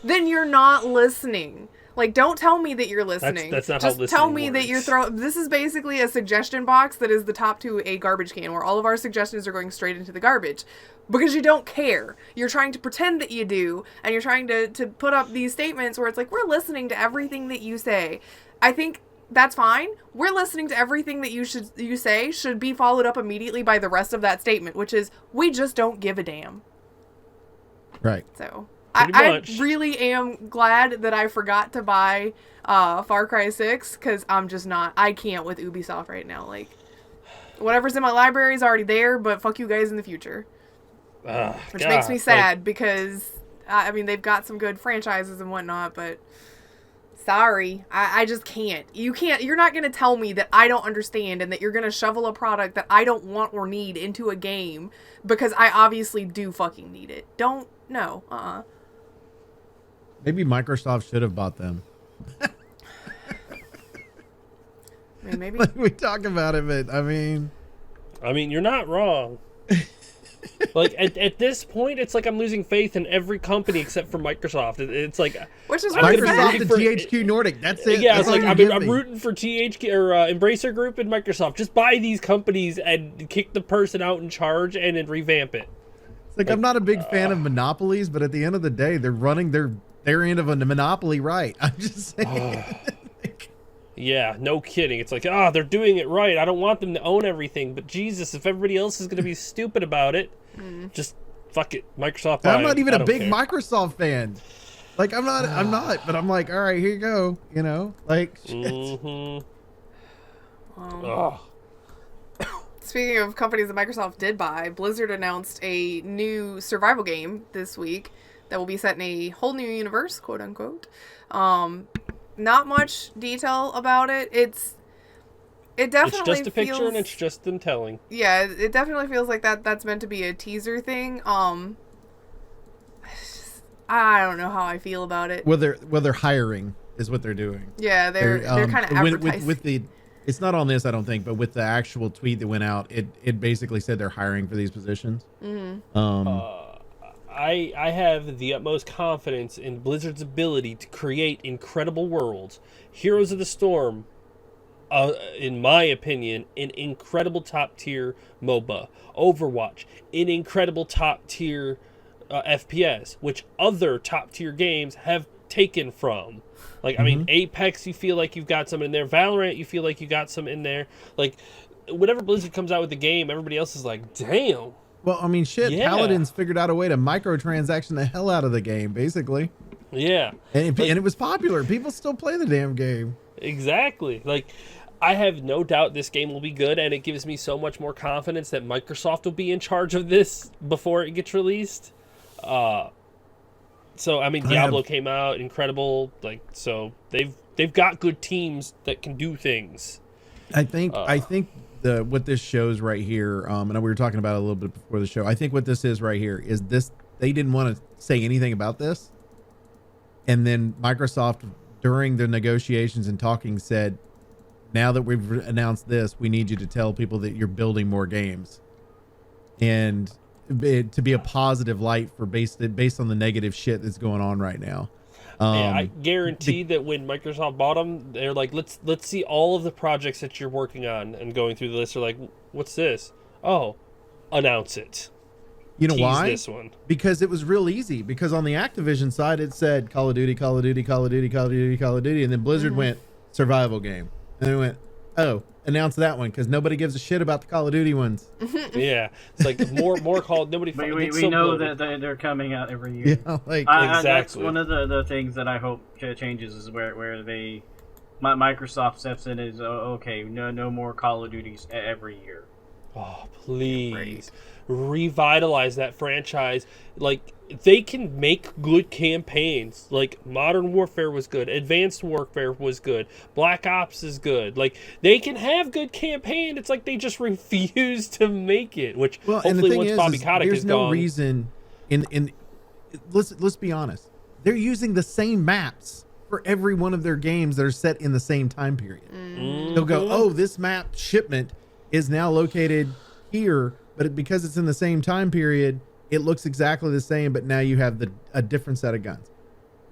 then you're not listening. Like, don't tell me that you're listening. That's not how listening Just tell me works. that you're this is basically a suggestion box that is the top to a garbage can where all of our suggestions are going straight into the garbage. Because you don't care. You're trying to pretend that you do, and you're trying to put up these statements where it's like, we're listening to everything that you say. I think that's fine. We're listening to everything that you say should be followed up immediately by the rest of that statement, which is, we just don't give a damn. Right. So I really am glad that I forgot to buy Far Cry 6, because I can't with Ubisoft right now. Like, whatever's in my library is already there, but fuck you guys in the future. Which makes me sad because, I mean, they've got some good franchises and whatnot, but sorry, I just can't. You're not going to tell me that I don't understand and that you're going to shovel a product that I don't want or need into a game because I obviously do fucking need it. No. Maybe Microsoft should have bought them. I mean, maybe. Like, we talk about it, but I mean, you're not wrong. Like at this point, it's like I'm losing faith in every company except for Microsoft. It's like, which is really Microsoft and THQ Nordic. That's it. Yeah, that's it's like I'm rooting for THQ or Embracer Group and Microsoft. Just buy these companies and kick the person out in charge and then revamp it. It's like I'm not a big fan of monopolies, but at the end of the day, they're running their end of a monopoly right. I'm just saying. Yeah, no kidding. It's like, they're doing it right. I don't want them to own everything, but Jesus, if everybody else is going to be stupid about it, just fuck it. Microsoft. I'm not even a big Microsoft fan. Like, I'm not, but I'm like, all right, here you go. You know, like, Speaking of companies that Microsoft did buy, Blizzard announced a new survival game this week that will be set in a whole new universe, quote unquote. Not much detail about it. It's definitely just a picture and it's just them telling. Yeah, it definitely feels like that's meant to be a teaser thing. I don't know how I feel about it. Well, they're hiring is what they're doing. Yeah, they're kind of advertising. With the, it's not on this, I don't think, but with the actual tweet that went out, it basically said they're hiring for these positions. I have the utmost confidence in Blizzard's ability to create incredible worlds. Heroes of the Storm, in my opinion, an incredible top-tier MOBA. Overwatch, an incredible top-tier FPS, which other top-tier games have taken from. Like, I mean, Apex, you feel like you've got some in there. Valorant, you feel like you got some in there. Like, whenever Blizzard comes out with the game, everybody else is like, damn. Well, I mean, shit, Yeah. Paladins figured out a way to microtransaction the hell out of the game, basically. Yeah. And it was popular. People still play the damn game. Exactly. Like, I have no doubt this game will be good, and it gives me so much more confidence that Microsoft will be in charge of this before it gets released. So, I mean, Diablo came out, incredible. Like, so they've got good teams that can do things. I think what this shows right here, and we were talking about it a little bit before the show. I think what this is right here is this: they didn't want to say anything about this, and then Microsoft, during the negotiations and talking, said, "Now that we've announced this, we need you to tell people that you're building more games, and to be a positive light for based on the negative shit that's going on right now." I guarantee that when Microsoft bought them, they're like, let's see all of the projects that you're working on, and going through the list, they're like, what's this? Oh, announce it. You know Tease why? This one. Because it was real easy. Because on the Activision side, it said Call of Duty, Call of Duty, Call of Duty, Call of Duty, Call of Duty, and then Blizzard went survival game, and then went, oh, announce that one because nobody gives a shit about the Call of Duty ones. Yeah, it's like more called nobody. We know that they're coming out every year. Yeah, like exactly. That's one of the things that I hope changes is where Microsoft steps in is okay, no more Call of Duties every year. Oh, please revitalize that franchise. Like, they can make good campaigns. Like, Modern Warfare was good, Advanced Warfare was good, Black Ops is good. Like, they can have good campaign. It's like they just refuse to make it, which hopefully once Bobby Kotick is gone. There's no reason in let's be honest. They're using the same maps for every one of their games that are set in the same time period. They'll go, oh, this map shipment is now located here, but because it's in the same time period, it looks exactly the same, but now you have a different set of guns.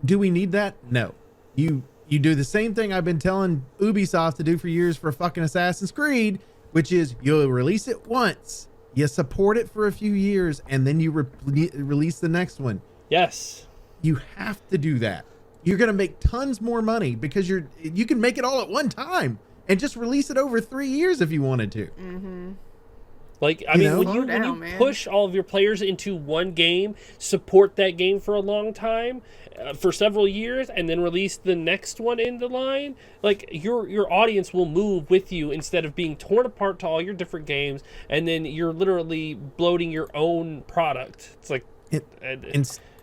Do we need that? No. You do the same thing I've been telling Ubisoft to do for years for fucking Assassin's Creed, which is you'll release it once, you support it for a few years, and then you release the next one. Yes. You have to do that. You're going to make tons more money because you can make it all at one time and just release it over 3 years if you wanted to. Mm-hmm. When you push all of your players into one game, support that game for a long time, for several years, and then release the next one in the line, like your audience will move with you instead of being torn apart to all your different games, and then you're literally bloating your own product. It's like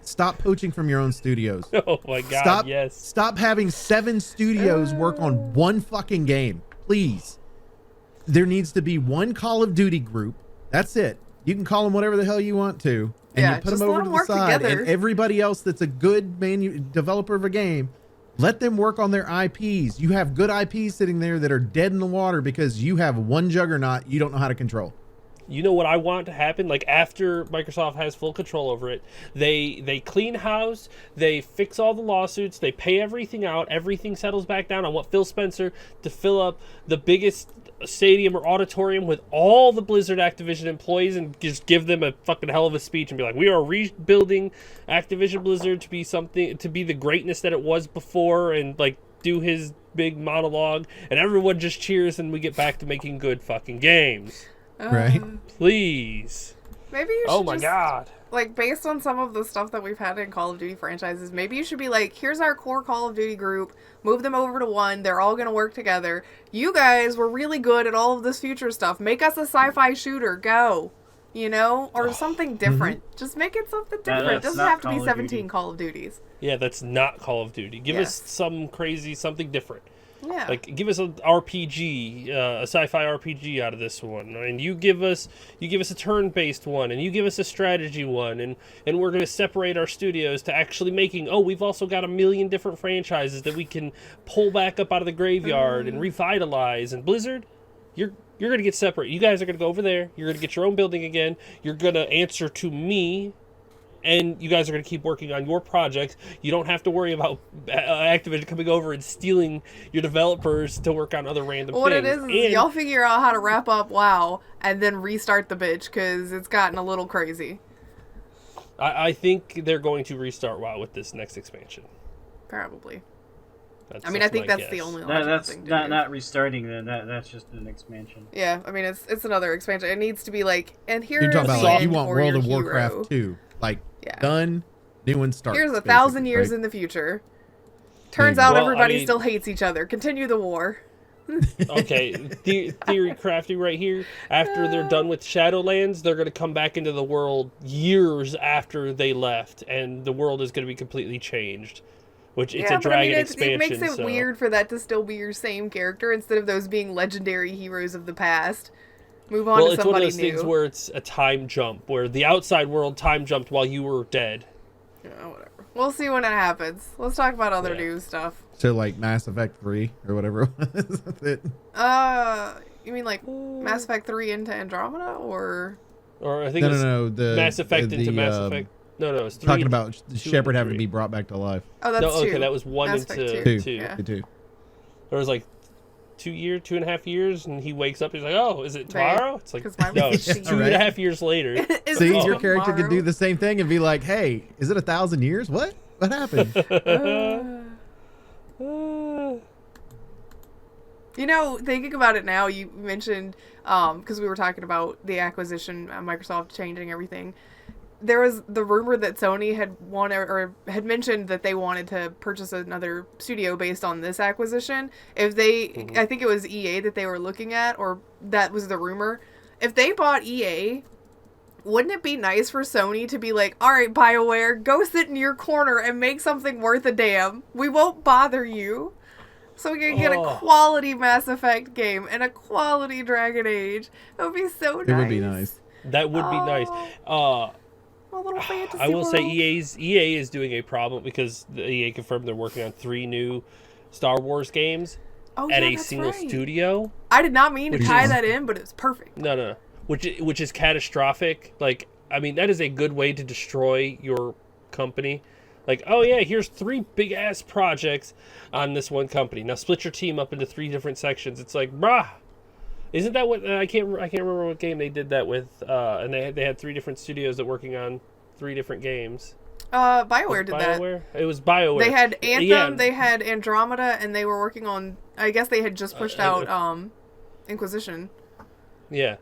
stop poaching from your own studios. Oh my God! Stop having 7 studios work on one fucking game, please. There needs to be one Call of Duty group. That's it. You can call them whatever the hell you want to, and you put them over to the side. Together. And everybody else that's a good developer of a game, let them work on their IPs. You have good IPs sitting there that are dead in the water because you have one juggernaut you don't know how to control. You know what I want to happen? Like, after Microsoft has full control over it, they clean house, they fix all the lawsuits, they pay everything out, everything settles back down. I want Phil Spencer to fill up the biggest stadium or auditorium with all the Blizzard Activision employees and just give them a fucking hell of a speech and be like, we are rebuilding Activision Blizzard to be the greatness that it was before, and like do his big monologue, and everyone just cheers and we get back to making good fucking games. Right? Please. Maybe you should Oh my God. Like, based on some of the stuff that we've had in Call of Duty franchises, maybe you should be like, here's our core Call of Duty group, move them over to one, they're all going to work together. You guys were really good at all of this future stuff. Make us a sci-fi shooter, go. You know? Or something different. Just make it something different. It doesn't have to be 17 Call of Duties. Yeah, that's not Call of Duty. Give us some crazy, something different. Yeah. Like, give us an RPG, a sci-fi RPG out of this one, and you give us a turn-based one, and you give us a strategy one, and we're going to separate our studios to actually making. Oh, we've also got a million different franchises that we can pull back up out of the graveyard and revitalize. And Blizzard, you're going to get separate. You guys are going to go over there. You're going to get your own building again. You're going to answer to me. And you guys are going to keep working on your projects. You don't have to worry about Activision coming over and stealing your developers to work on other random things. What it is y'all figure out how to wrap up WoW and then restart the bitch because it's gotten a little crazy. I think they're going to restart WoW with this next expansion. Probably. I think that's the only logical thing to do. Not restarting then. That's just an expansion. Yeah, I mean, it's another expansion. It needs to be like, and here's You're talking the about end you want for World your of Warcraft hero. 2. Like, done, new one starts. Here's 1,000 years in the future. Turns out everybody still hates each other. Continue the war. Okay, theory crafting right here. After they're done with Shadowlands, they're going to come back into the world years after they left, and the world is going to be completely changed. Which it's a dragon expansion. It makes it weird for that to still be your same character instead of those being legendary heroes of the past. Move on to somebody new. Well, it's one of those things where it's a time jump, where the outside world time jumped while you were dead. Whatever. We'll see when it happens. Let's talk about other new stuff. So, like, Mass Effect 3 or whatever it was. You mean like Mass Effect 3 into Andromeda, or? Or I think no, the Mass Effect into Mass Effect. No, it's 3. Talking about Shepard having to 3. be brought back to life. Oh, that's 2. Okay, that was 1 Mass into Effect 2. Yeah. 2. There was like 2.5 years, and he wakes up. He's like, "Oh, is it tomorrow?" Right. It's like, 'Cause mine no, was it's 2.5 years later. See, it your character could do tomorrow? the same thing and be like, "Hey, is it 1,000 years? What happened?" You know, thinking about it now, you mentioned, because we were talking about the acquisition, Microsoft changing everything. There was the rumor that Sony had had mentioned that they wanted to purchase another studio based on this acquisition. If they, I think it was EA that they were looking at, or that was the rumor. If they bought EA, wouldn't it be nice for Sony to be like, all right, BioWare, go sit in your corner and make something worth a damn. We won't bother you. So we can get a quality Mass Effect game and a quality Dragon Age. That would be so nice. It would be nice. That would be nice. A little fantasy I will say world. EA is doing a problem because the EA confirmed they're working on 3 new Star Wars games at a single studio. I did not mean to tie that in, but it's perfect. No. Which is catastrophic. Like, I mean, that is a good way to destroy your company. Like, oh yeah, here's 3 big ass projects on this one company. Now split your team up into 3 different sections. It's like, brah. Isn't that what I can't remember what game they did that with? And they had 3 different studios that working on 3 different games. BioWare did that. It was BioWare. They had Anthem, they had Andromeda, and they were working on. I guess they had just pushed out Inquisition. Yeah,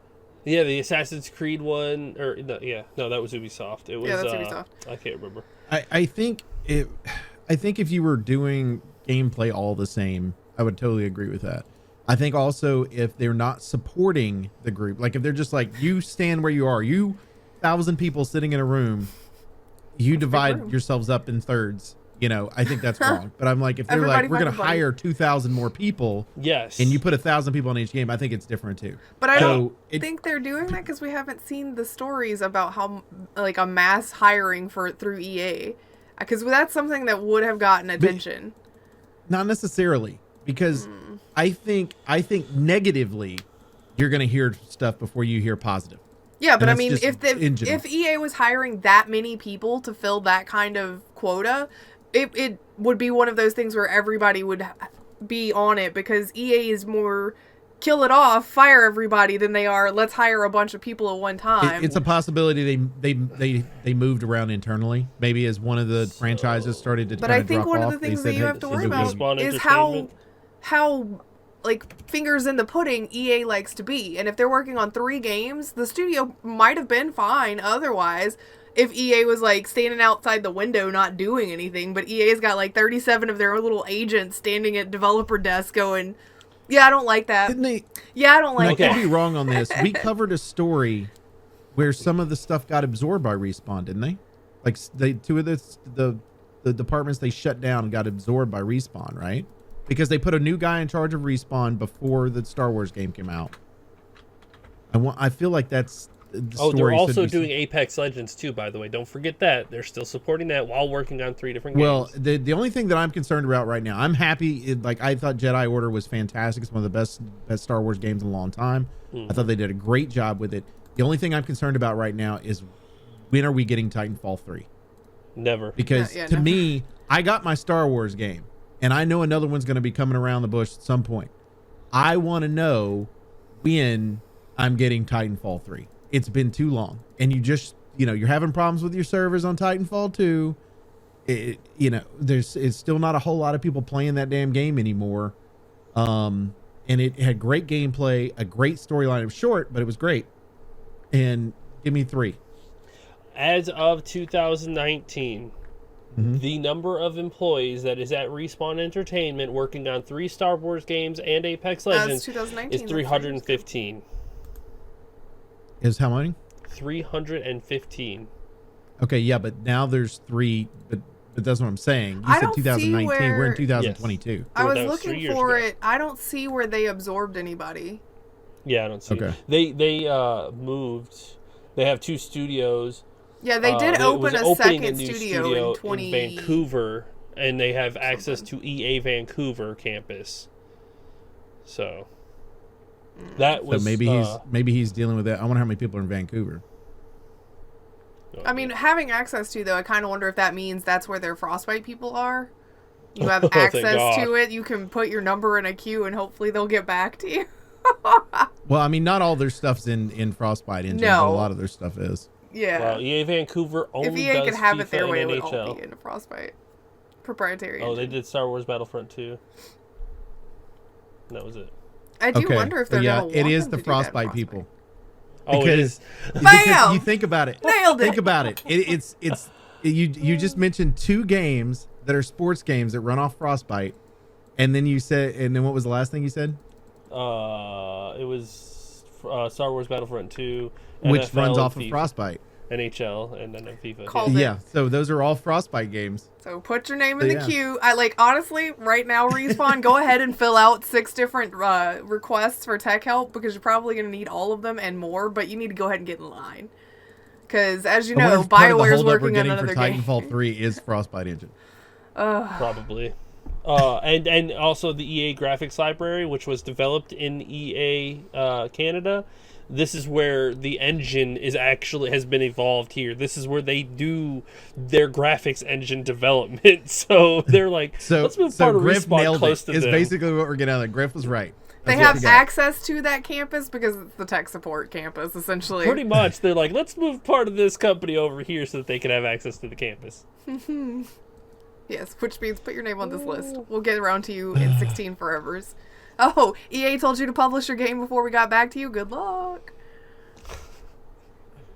the Assassin's Creed one, or no, that was Ubisoft. It was that's Ubisoft. I can't remember. I think if you were doing gameplay all the same, I would totally agree with that. I think also if they're not supporting the group, like if they're just like, you stand where you are, 1,000 people sitting in a room, you divide yourselves up in thirds. You know, I think that's wrong. But I'm like, if they're like, we're going to hire 2,000 more people, yes, and you put 1,000 people on each game, I think it's different too. But I don't think they're doing that because we haven't seen the stories about how like a mass hiring through EA, because that's something that would have gotten attention. Not necessarily, because I think negatively, you're going to hear stuff before you hear positive. Yeah, but I mean, if EA was hiring that many people to fill that kind of quota, it would be one of those things where everybody would be on it, because EA is more kill it off, fire everybody than they are let's hire a bunch of people at one time. It's a possibility they moved around internally, maybe as one of the franchises started to. But I think one of the things that you have to worry about is how like fingers in the pudding EA likes to be. And if they're working on 3 games, the studio might have been fine otherwise if EA was like standing outside the window not doing anything, but EA's got like 37 of their little agents standing at developer desks going, yeah, I don't like that. Didn't they? Yeah, I don't like that. I could be wrong on this. We covered a story where some of the stuff got absorbed by Respawn, didn't they? Like 2 of the departments they shut down got absorbed by Respawn, right? Because they put a new guy in charge of Respawn before the Star Wars game came out. I feel like that's the story. They're also doing Apex Legends too, by the way. Don't forget that. They're still supporting that while working on 3 different games. Well, the only thing that I'm concerned about right now, I'm happy. I thought Jedi Order was fantastic. It's one of the best Star Wars games in a long time. I thought they did a great job with it. The only thing I'm concerned about right now is when are we getting Titanfall 3? Never. Because to me, I got my Star Wars game. And I know another one's going to be coming around the bush at some point. I want to know when I'm getting Titanfall 3. It's been too long. And you're having problems with your servers on Titanfall 2. It's still not a whole lot of people playing that damn game anymore. And it had great gameplay, a great storyline. It was short, but it was great. And give me 3. As of 2019... the number of employees that is at Respawn Entertainment working on 3 Star Wars games and Apex Legends is 315. Is how many? 315. Okay, yeah, but now there's 3, but that's what I'm saying. You said 2019. We're in 2022. Yes. I was looking for it. I don't see where they absorbed anybody. Yeah, I don't see it. They moved. They have 2 studios. Yeah, they did open a second studio in Vancouver, and they have access to EA Vancouver campus. So that was maybe he's dealing with that. I wonder how many people are in Vancouver. I mean, having access to, though, I kind of wonder if that means that's where their Frostbite people are. You have access to it. You can put your number in a queue, and hopefully they'll get back to you. Well, I mean, not all their stuff's in Frostbite engine, but a lot of their stuff is. Yeah. Well, EA Vancouver only if EA does could have FIFA it their way, it would NHL. all be in a Frostbite. Proprietary Oh, engine. they did Star Wars Battlefront 2. That was it. I do wonder if they're going to want it is them the to do that in Frostbite people. Oh, it is. Because you think about it. Nailed it. Think about it. You just mentioned 2 games that are sports games that run off Frostbite, and then what was the last thing you said? It was Star Wars Battlefront 2, which NFL runs off FIFA, of Frostbite. NHL, and then FIFA. Called it. Yeah, so those are all Frostbite games. So put your name in the queue. Honestly, right now, Respawn, go ahead and fill out 6 different requests for tech help, because you're probably going to need all of them and more, but you need to go ahead and get in line. Because, as you know, BioWare's working on another game. Titanfall 3 is Frostbite engine. Probably. And also the EA graphics library, which was developed in EA Canada. This is where the engine has been evolved here. This is where they do their graphics engine development. So they're like, let's move part of Respawn close to them. Is basically what we're getting at. Grif was right. They have access to that campus because it's the tech support campus, essentially. Pretty much. They're like, let's move part of this company over here so that they can have access to the campus. Yes, which means put your name on this list. We'll get around to you in 16 forevers. Oh, EA told you to publish your game before we got back to you. Good luck.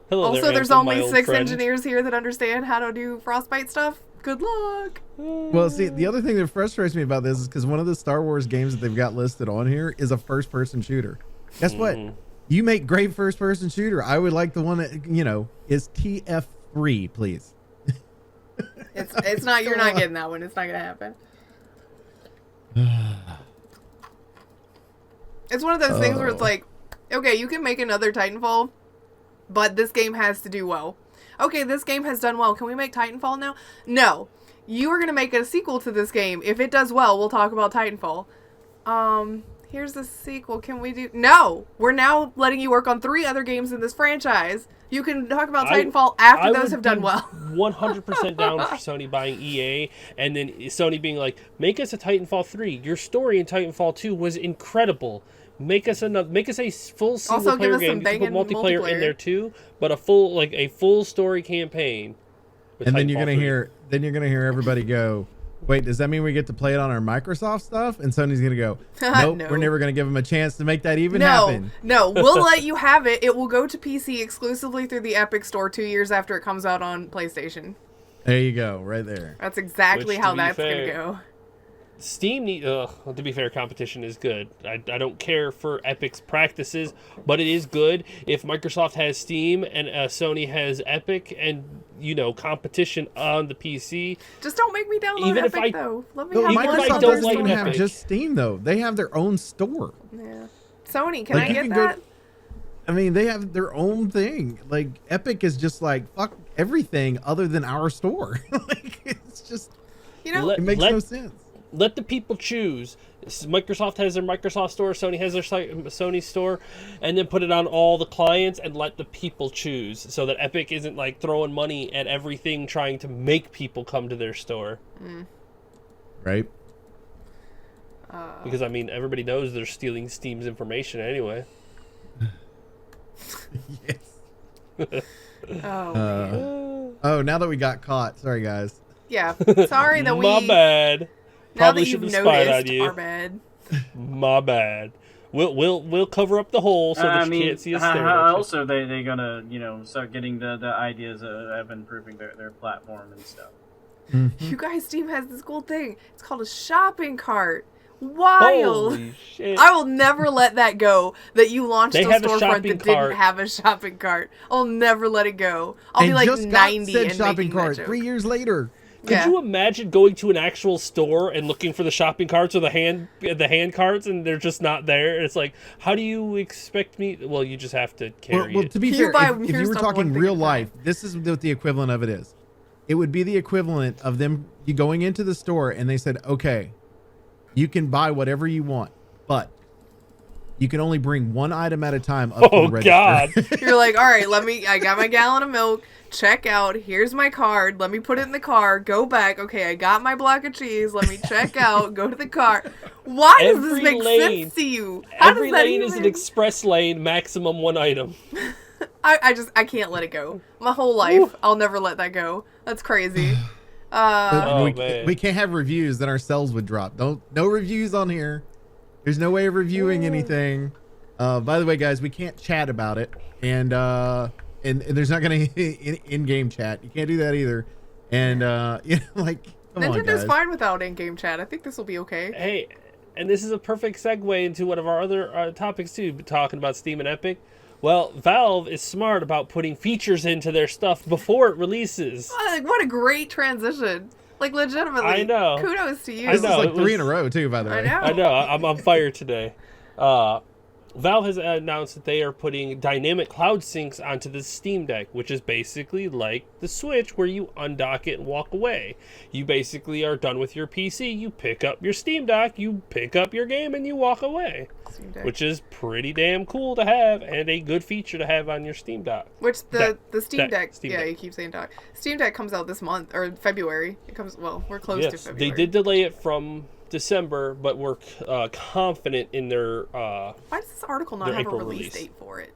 Hello also, there, there's Anthem, only 6 friend. engineers here that understand how to do Frostbite stuff. Good luck. Well, see, the other thing that frustrates me about this is because one of the Star Wars games that they've got listed on here is a first-person shooter. Guess what? You make great first-person shooter. I would like the one that, is TF3, please. It's not. You're not getting that one. It's not gonna happen. It's one of those things where it's like, okay, you can make another Titanfall, but this game has to do well. Okay, this game has done well. Can we make Titanfall now? No. You are going to make a sequel to this game. If it does well, we'll talk about Titanfall. Here's the sequel. Can we do... No! We're now letting you work on 3 other games in this franchise. You can talk about Titanfall after those have done well. 100% down for Sony buying EA, and then Sony being like, make us a Titanfall 3. Your story in Titanfall 2 was incredible. Make us a full single player game. You can put multiplayer in there too, but a full story campaign. And then you're gonna hear everybody go, wait, does that mean we get to play it on our Microsoft stuff? And Sony's gonna go, nope, No. We're never gonna give them a chance to make that even happen. No, we'll let you have it. It will go to PC exclusively through the Epic Store 2 years after it comes out on PlayStation. There you go, right there. That's exactly how that's gonna go. Steam to be fair, competition is good. I don't care for Epic's practices, but it is good if Microsoft has Steam and Sony has Epic, and competition on the PC. Just don't make me download Epic though. Let me have Microsoft don't have just Steam though. They have their own store. Yeah. Sony, can I get that? They have their own thing. Like Epic is just like fuck everything other than our store. It's just it makes no sense. Let the people choose. Microsoft has their Microsoft store, Sony has their Sony store, and then put it on all the clients and let the people choose, so that Epic isn't like throwing money at everything trying to make people come to their store. Right? Because everybody knows they're stealing Steam's information anyway. Yes. Now that we got caught, sorry guys. Yeah, sorry that we. My bad. Probably should have spied on you. Our bad. My bad. We'll cover up the hole so that you can't see us staring at you. Also, they gonna start getting the ideas of improving their platform and stuff. You guys, Steam has this cool thing. It's called a shopping cart. Wild. Holy shit. I will never let that go. That you launched a storefront that didn't have a shopping cart. I'll never let it go. I'll be like 90 and shopping cart 3 years later. Could you imagine going to an actual store and looking for the shopping carts or the hand carts, and they're just not there? It's like, how do you expect me? Well, you just have to carry it. it. To be fair, if you were talking real life, this is what the equivalent of it is. It would be the equivalent of them going into the store and they said, okay, you can buy whatever you want, but you can only bring one item at a time up to the register. God. You're like, all right, I got my gallon of milk. Check out. Here's my card. Let me put it in the car. Go back. Okay, I got my block of cheese. Let me check out. Go to the car. Why does this make sense to you? Every lane is an express lane, maximum one item. I can't let it go. My whole life, I'll never let that go. That's crazy. We can't have reviews, then our sales would drop. No reviews on here. There's no way of reviewing anything. By the way, guys, we can't chat about it, and there's not gonna in-game chat. You can't do that either. And like, come on, Nintendo's guys. fine without in-game chat. I think this will be okay. Hey, and this is a perfect segue into one of our other topics too, talking about Steam and Epic. Well, Valve is smart about putting features into their stuff before it releases. What a great transition. Like, legitimately. I know. Kudos to you. This is like 3 in a row, too, by the way. I know. I'm on fire today. Valve has announced that they are putting dynamic cloud syncs onto the Steam Deck, which is basically like the Switch where you undock it and walk away. You basically are done with your PC, you pick up your Steam Deck, you pick up your game, and you walk away. Which is pretty damn cool to have and a good feature to have on your Steam Deck. Which the Steam Deck, you keep saying Deck. Steam Deck comes out this month, or February. It comes, well, we're close to February. They did delay it from December, but we're confident in their why does this article not have a release date for it?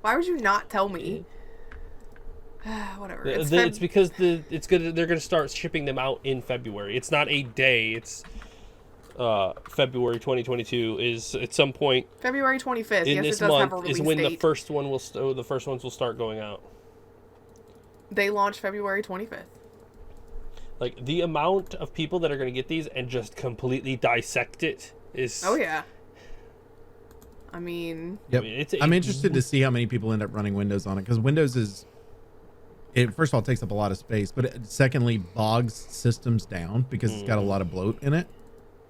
Why would you not tell me? Whatever. It's because they're gonna start shipping them out in February. It's not a day. It's February 2022 is at some point. February 25th. In yes, this it does month have a release is when date. the first ones will start going out. They launch February 25th. Like, the amount of people that are going to get these and just completely dissect it is... Oh, yeah. I mean... Yep. I'm interested to see how many people end up running Windows on it, because Windows is... first of all, it takes up a lot of space, but secondly, bogs systems down because it's got a lot of bloat in it.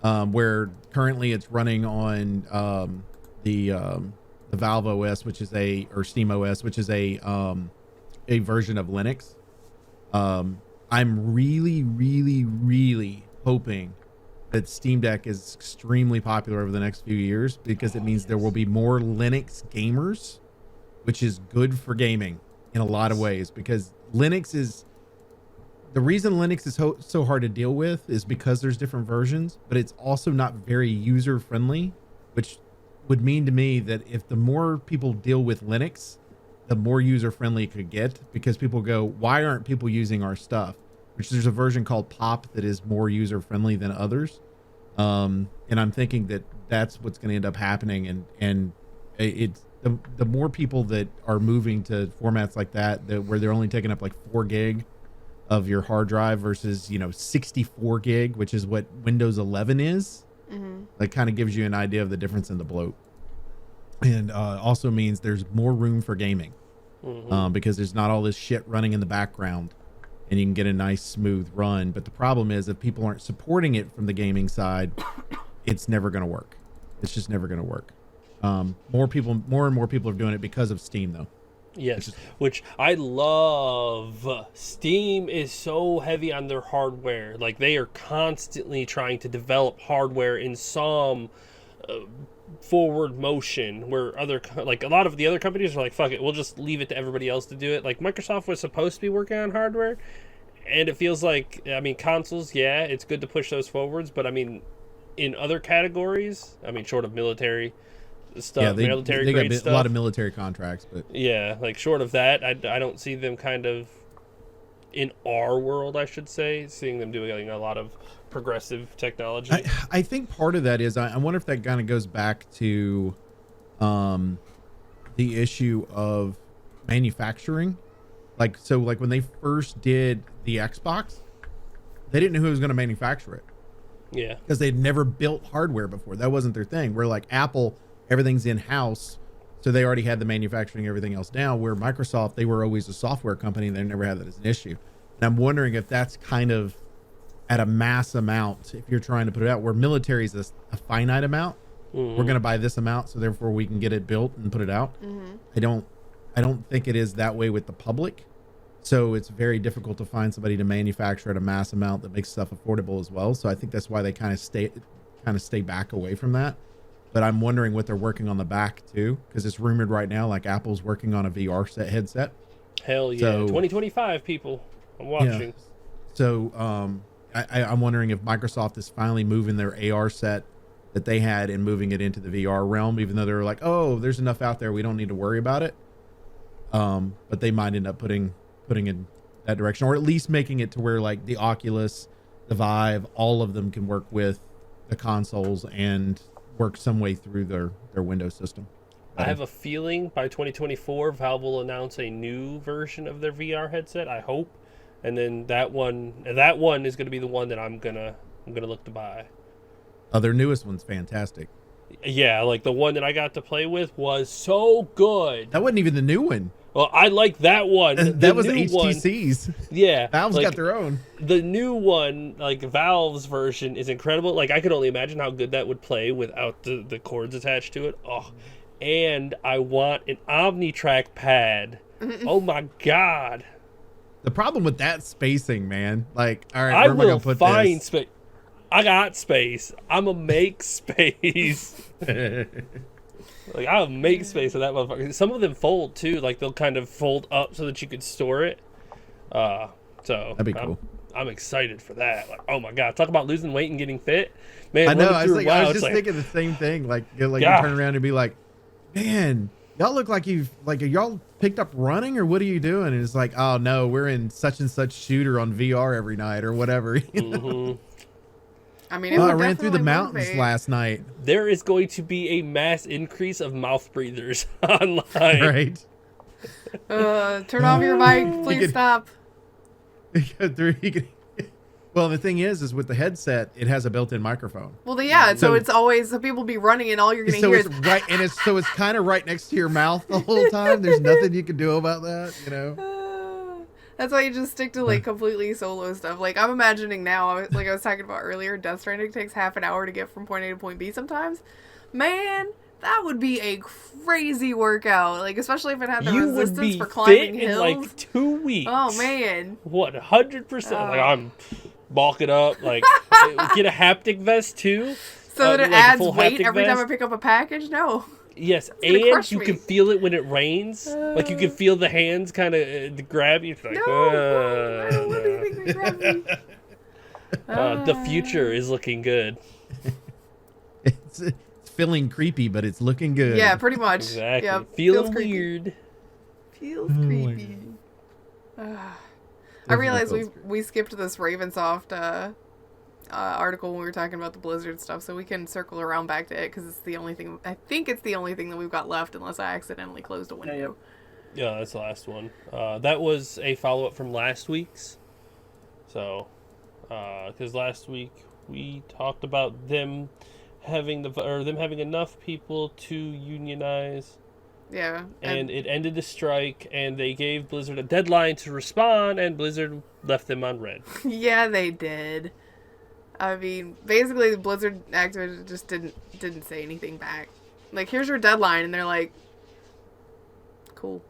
Where currently it's running on the Valve OS, which is or Steam OS, which is a version of Linux. I'm really, really, really hoping that Steam Deck is extremely popular over the next few years, because it means there will be more Linux gamers, which is good for gaming in a lot of ways, because the reason Linux is so hard to deal with is because there's different versions, but it's also not very user friendly, which would mean to me that if the more people deal with Linux, the more user friendly it could get, because people go, why aren't people using our stuff? Which there's a version called Pop that is more user friendly than others. And I'm thinking that that's what's going to end up happening. And it's the more people that are moving to formats like that where they're only taking up like 4 gig of your hard drive versus 64 gig, which is what Windows 11 is. That kind of gives you an idea of the difference in the bloat, and also means there's more room for gaming, because there's not all this shit running in the background, and you can get a nice smooth run. But the problem is, if people aren't supporting it from the gaming side, it's never going to work. It's just never going to work. More and more people are doing it because of Steam, though. Yes, which I love. Steam is so heavy on their hardware. Like, they are constantly trying to develop hardware in some forward motion, where a lot of the other companies are like, fuck it, we'll just leave it to everybody else to do it. Like, Microsoft was supposed to be working on hardware, and it feels like, consoles, yeah, it's good to push those forwards, but in other categories, short of military stuff, they military got stuff, a lot of military contracts, but yeah, like, short of that, I don't see them kind of, in our world, I should say, seeing them doing a lot of progressive technology. I think part of that is, I wonder if that kind of goes back to the issue of manufacturing. Like when they first did the Xbox, they didn't know who was going to manufacture it. Yeah, because they'd never built hardware before. That wasn't their thing. Where like Apple, everything's in-house, so they already had the manufacturing, everything else down. Where Microsoft, they were always a software company, and they never had that as an issue. And I'm wondering if that's kind of at a mass amount, if you're trying to put it out, where military is a finite amount. We're going to buy this amount, so therefore we can get it built and put it out. I don't think it is that way with the public. So it's very difficult to find somebody to manufacture at a mass amount that makes stuff affordable as well. So I think that's why they kind of stay back away from that. but I'm wondering what they're working on the back too, because it's rumored right now like Apple's working on a VR headset. Hell yeah, So, 2025 people. I'm watching. Yeah. So I'm wondering if Microsoft is finally moving their AR set that they had and moving it into the VR realm, even though they were like, oh, there's enough out there, we don't need to worry about it. But they might end up putting in that direction, or at least making it to where like the Oculus, the Vive, all of them can work with the consoles and work some way through their Windows system. I have a feeling by 2024 Valve will announce a new version of their VR headset, I hope. And then that one is going to be the one that I'm going to look to buy. Oh, their newest one's fantastic. Yeah, like the one that I got to play with was so good. That wasn't even the new one. Well, I like that one. That was HTC's. Yeah. Valve's got their own. The new one, like Valve's version, is incredible. Like I could only imagine how good that would play without the cords attached to it. Oh, and I want an OmniTrack pad. Oh my god. The problem with that spacing, man. Like, all right, where am I gonna put find this? space. I got space. I'm gonna make space. Like I'll make space for that motherfucker. Some of them fold too. Like they'll kind of fold up so that you could store it. So that'd be cool. I'm excited for that. Like, oh my god, talk about losing weight and getting fit, man. I know. I was just thinking the same thing. Like you turn around and be like, man, y'all look like y'all picked up running, or what are you doing? And it's like, oh no, we're in such and such shooter on VR every night or whatever. I mean, I ran through the mountains last night. There is going to be a mass increase of mouth breathers online. Right. Turn off your mic, please stop. Well, the thing is with the headset, it has a built-in microphone. Well, yeah, so it's always, so people be running and all you're going to hear is... Right, and it's kind of right next to your mouth the whole time. There's nothing you can do about that, you know? That's why you just stick to like completely solo stuff. Like I'm imagining now, like I was talking about earlier, Death Stranding takes half an hour to get from point A to point B sometimes. Man, that would be a crazy workout. Like especially if it had the resistance for climbing hills. In like 2 weeks. Oh man. What 100%? Like I'm bulking up. Like get a haptic vest too. So that it adds weight every time I pick up a package. No. Yes, and you can feel it when it rains. Like you can feel the hands kind of grab you. It's like, I don't want anything to grab me. The future is looking good. It's feeling creepy, but it's looking good. Yeah, pretty much. Exactly. Yeah, feels weird. Feels creepy. I realized we skipped this Ravensoft article when we were talking about the Blizzard stuff, so we can circle around back to it because it's the only thing. I think it's the only thing that we've got left, unless I accidentally closed a window. Yeah, that's the last one. That was a follow-up from last week's. So, because last week we talked about them having enough people to unionize. Yeah, and it ended the strike, and they gave Blizzard a deadline to respond, and Blizzard left them on red. Yeah, they did. I mean, basically, Blizzard Activision just didn't say anything back. Like, here's your deadline, and they're like, cool.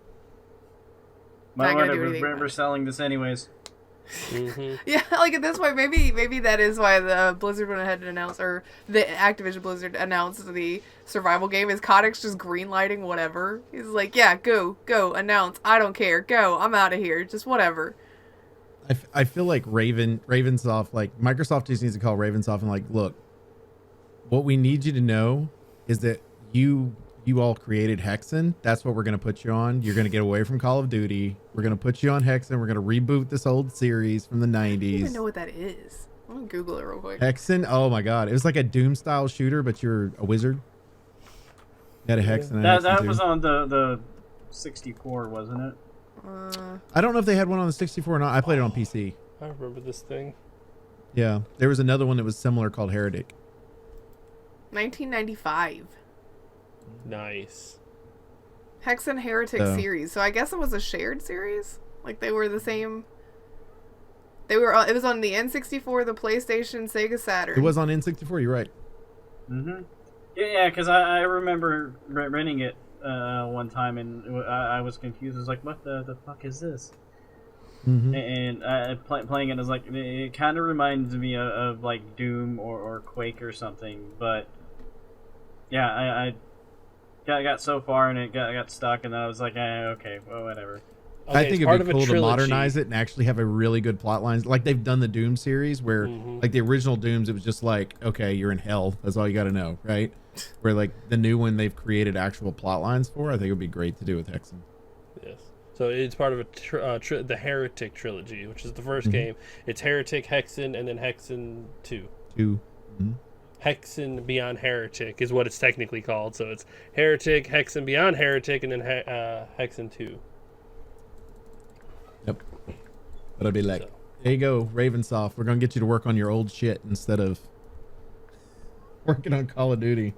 Might want to remember selling this anyways. Mm-hmm. Yeah, like at this point, maybe that is why the Blizzard went ahead and announced, or the Activision Blizzard announced the survival game. Is Codex just greenlighting whatever? He's like, yeah, go, announce. I don't care. Go, I'm out of here. Just whatever. I feel like Ravensoft, like Microsoft just needs to call Ravensoft and like, look, what we need you to know is that you all created Hexen. That's what we're going to put you on. You're going to get away from Call of Duty. We're going to put you on Hexen. We're going to reboot this old series from the 90s. I don't even know what that is. I'm going to Google it real quick. Hexen? Oh my God. It was like a Doom style shooter, but you're a wizard. You had a Hexen. That was on the 64, wasn't it? I don't know if they had one on the 64 or not. I played it on PC. I remember this thing. Yeah. There was another one that was similar called Heretic. 1995. Nice. Hexen Heretic series. So I guess it was a shared series? Like they were the same... It was on the N64, the PlayStation, Sega Saturn. It was on N64, you're right. Mm-hmm. Yeah, because I remember renting it one time, and I was confused. I was like, what the fuck is this? Mm-hmm. And playing it, I was like, it kind of reminds me of like Doom or Quake or something, but yeah, I got so far and it got stuck, and then I was like, okay, well, whatever. Okay, I think it'd be cool to modernize it and actually have a really good plot lines, like they've done the Doom series, where like the original Dooms, it was just like, okay, you're in hell. That's all you got to know, right? Where like the new one, they've created actual plot lines for. I think it would be great to do with Hexen. Yes. So it's part of the Heretic trilogy, which is the first game. It's Heretic, Hexen, and then Hexen 2. Hexen Beyond Heretic is what it's technically called. So it's Heretic, Hexen Beyond Heretic, and then Hexen 2. Yep. But I'd be like, there you go, Ravensoft. We're going to get you to work on your old shit instead of working on Call of Duty.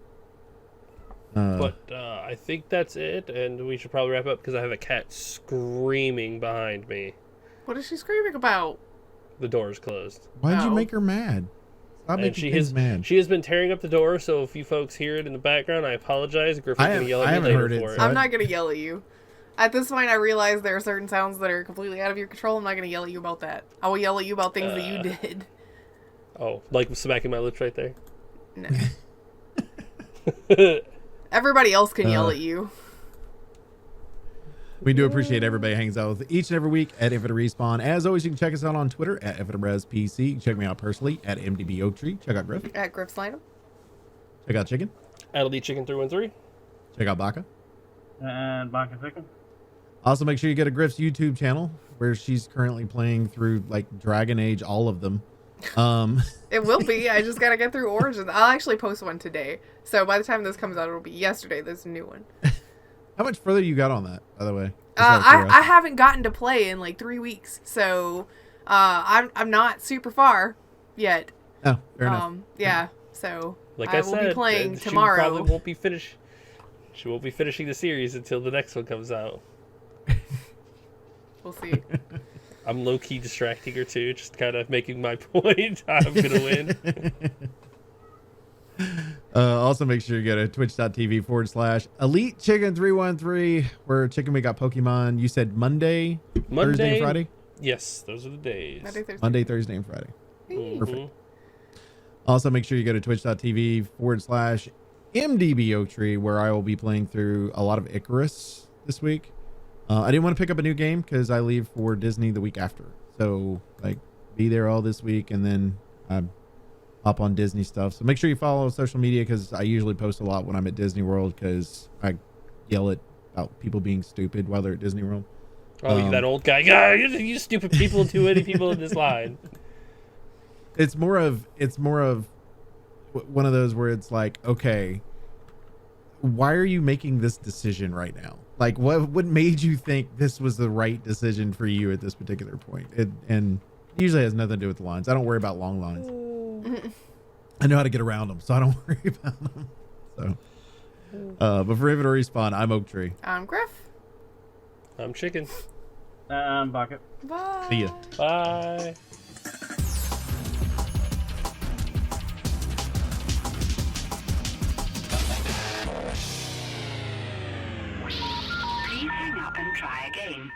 But I think that's it, and we should probably wrap up because I have a cat screaming behind me. What is she screaming about? The door is closed. Why'd you make her mad? Stop making things mad. She has been tearing up the door, so if you folks hear it in the background, I apologize. Griffin's going to yell at me later for it. I'm not going to yell at you. At this point, I realize there are certain sounds that are completely out of your control. I'm not going to yell at you about that. I will yell at you about things that you did. Oh, like smacking my lips right there? No. Everybody else can yell at you. We do appreciate everybody hangs out with each and every week at Infinite Respawn. As always, you can check us out on Twitter at InfiniteResPC. You can check me out personally at MDB Oaktree. Check out Grif. At Grif Slynam. Check out Chicken. LD Chicken 313. Check out Baka. And Baka Chicken. Also, make sure you get a Grif's YouTube channel where she's currently playing through like Dragon Age, all of them. It will be. I just gotta get through Origins. I'll actually post one today. So by the time this comes out, it'll be yesterday. There's a new one. How much further you got on that, by the way? I haven't gotten to play in like 3 weeks, so I'm not super far yet. Oh, fair enough. Yeah. So like I will be playing tomorrow. She probably won't be finished. She won't be finishing the series until the next one comes out. We'll see. I'm low-key distracting her too, just kind of making my point. I'm going to win. Also, make sure you go to twitch.tv/Elite Chicken 313, where Chicken we got Pokemon. You said Monday, Thursday, and Friday? Yes, those are the days. Monday, Thursday, and Friday. Perfect. Also, make sure you go to twitch.tv/MDB Oaktree, where I will be playing through a lot of Icarus this week. I didn't want to pick up a new game because I leave for Disney the week after. So, like, be there all this week and then hop on Disney stuff. So make sure you follow social media because I usually post a lot when I'm at Disney World because I yell about people being stupid while they're at Disney World. Oh, you that old guy. Yeah, you stupid people, too many people in this line. It's more of one of those where it's like, okay, why are you making this decision right now? Like, what made you think this was the right decision for you at this particular point? And usually has nothing to do with the lines. I don't worry about long lines. I know how to get around them, so I don't worry about them. So, but for Infinite Respawn, I'm Oaktree. I'm Grif. I'm Chicken. I'm Baka. Bye. See ya. Bye. Please hang up and try again.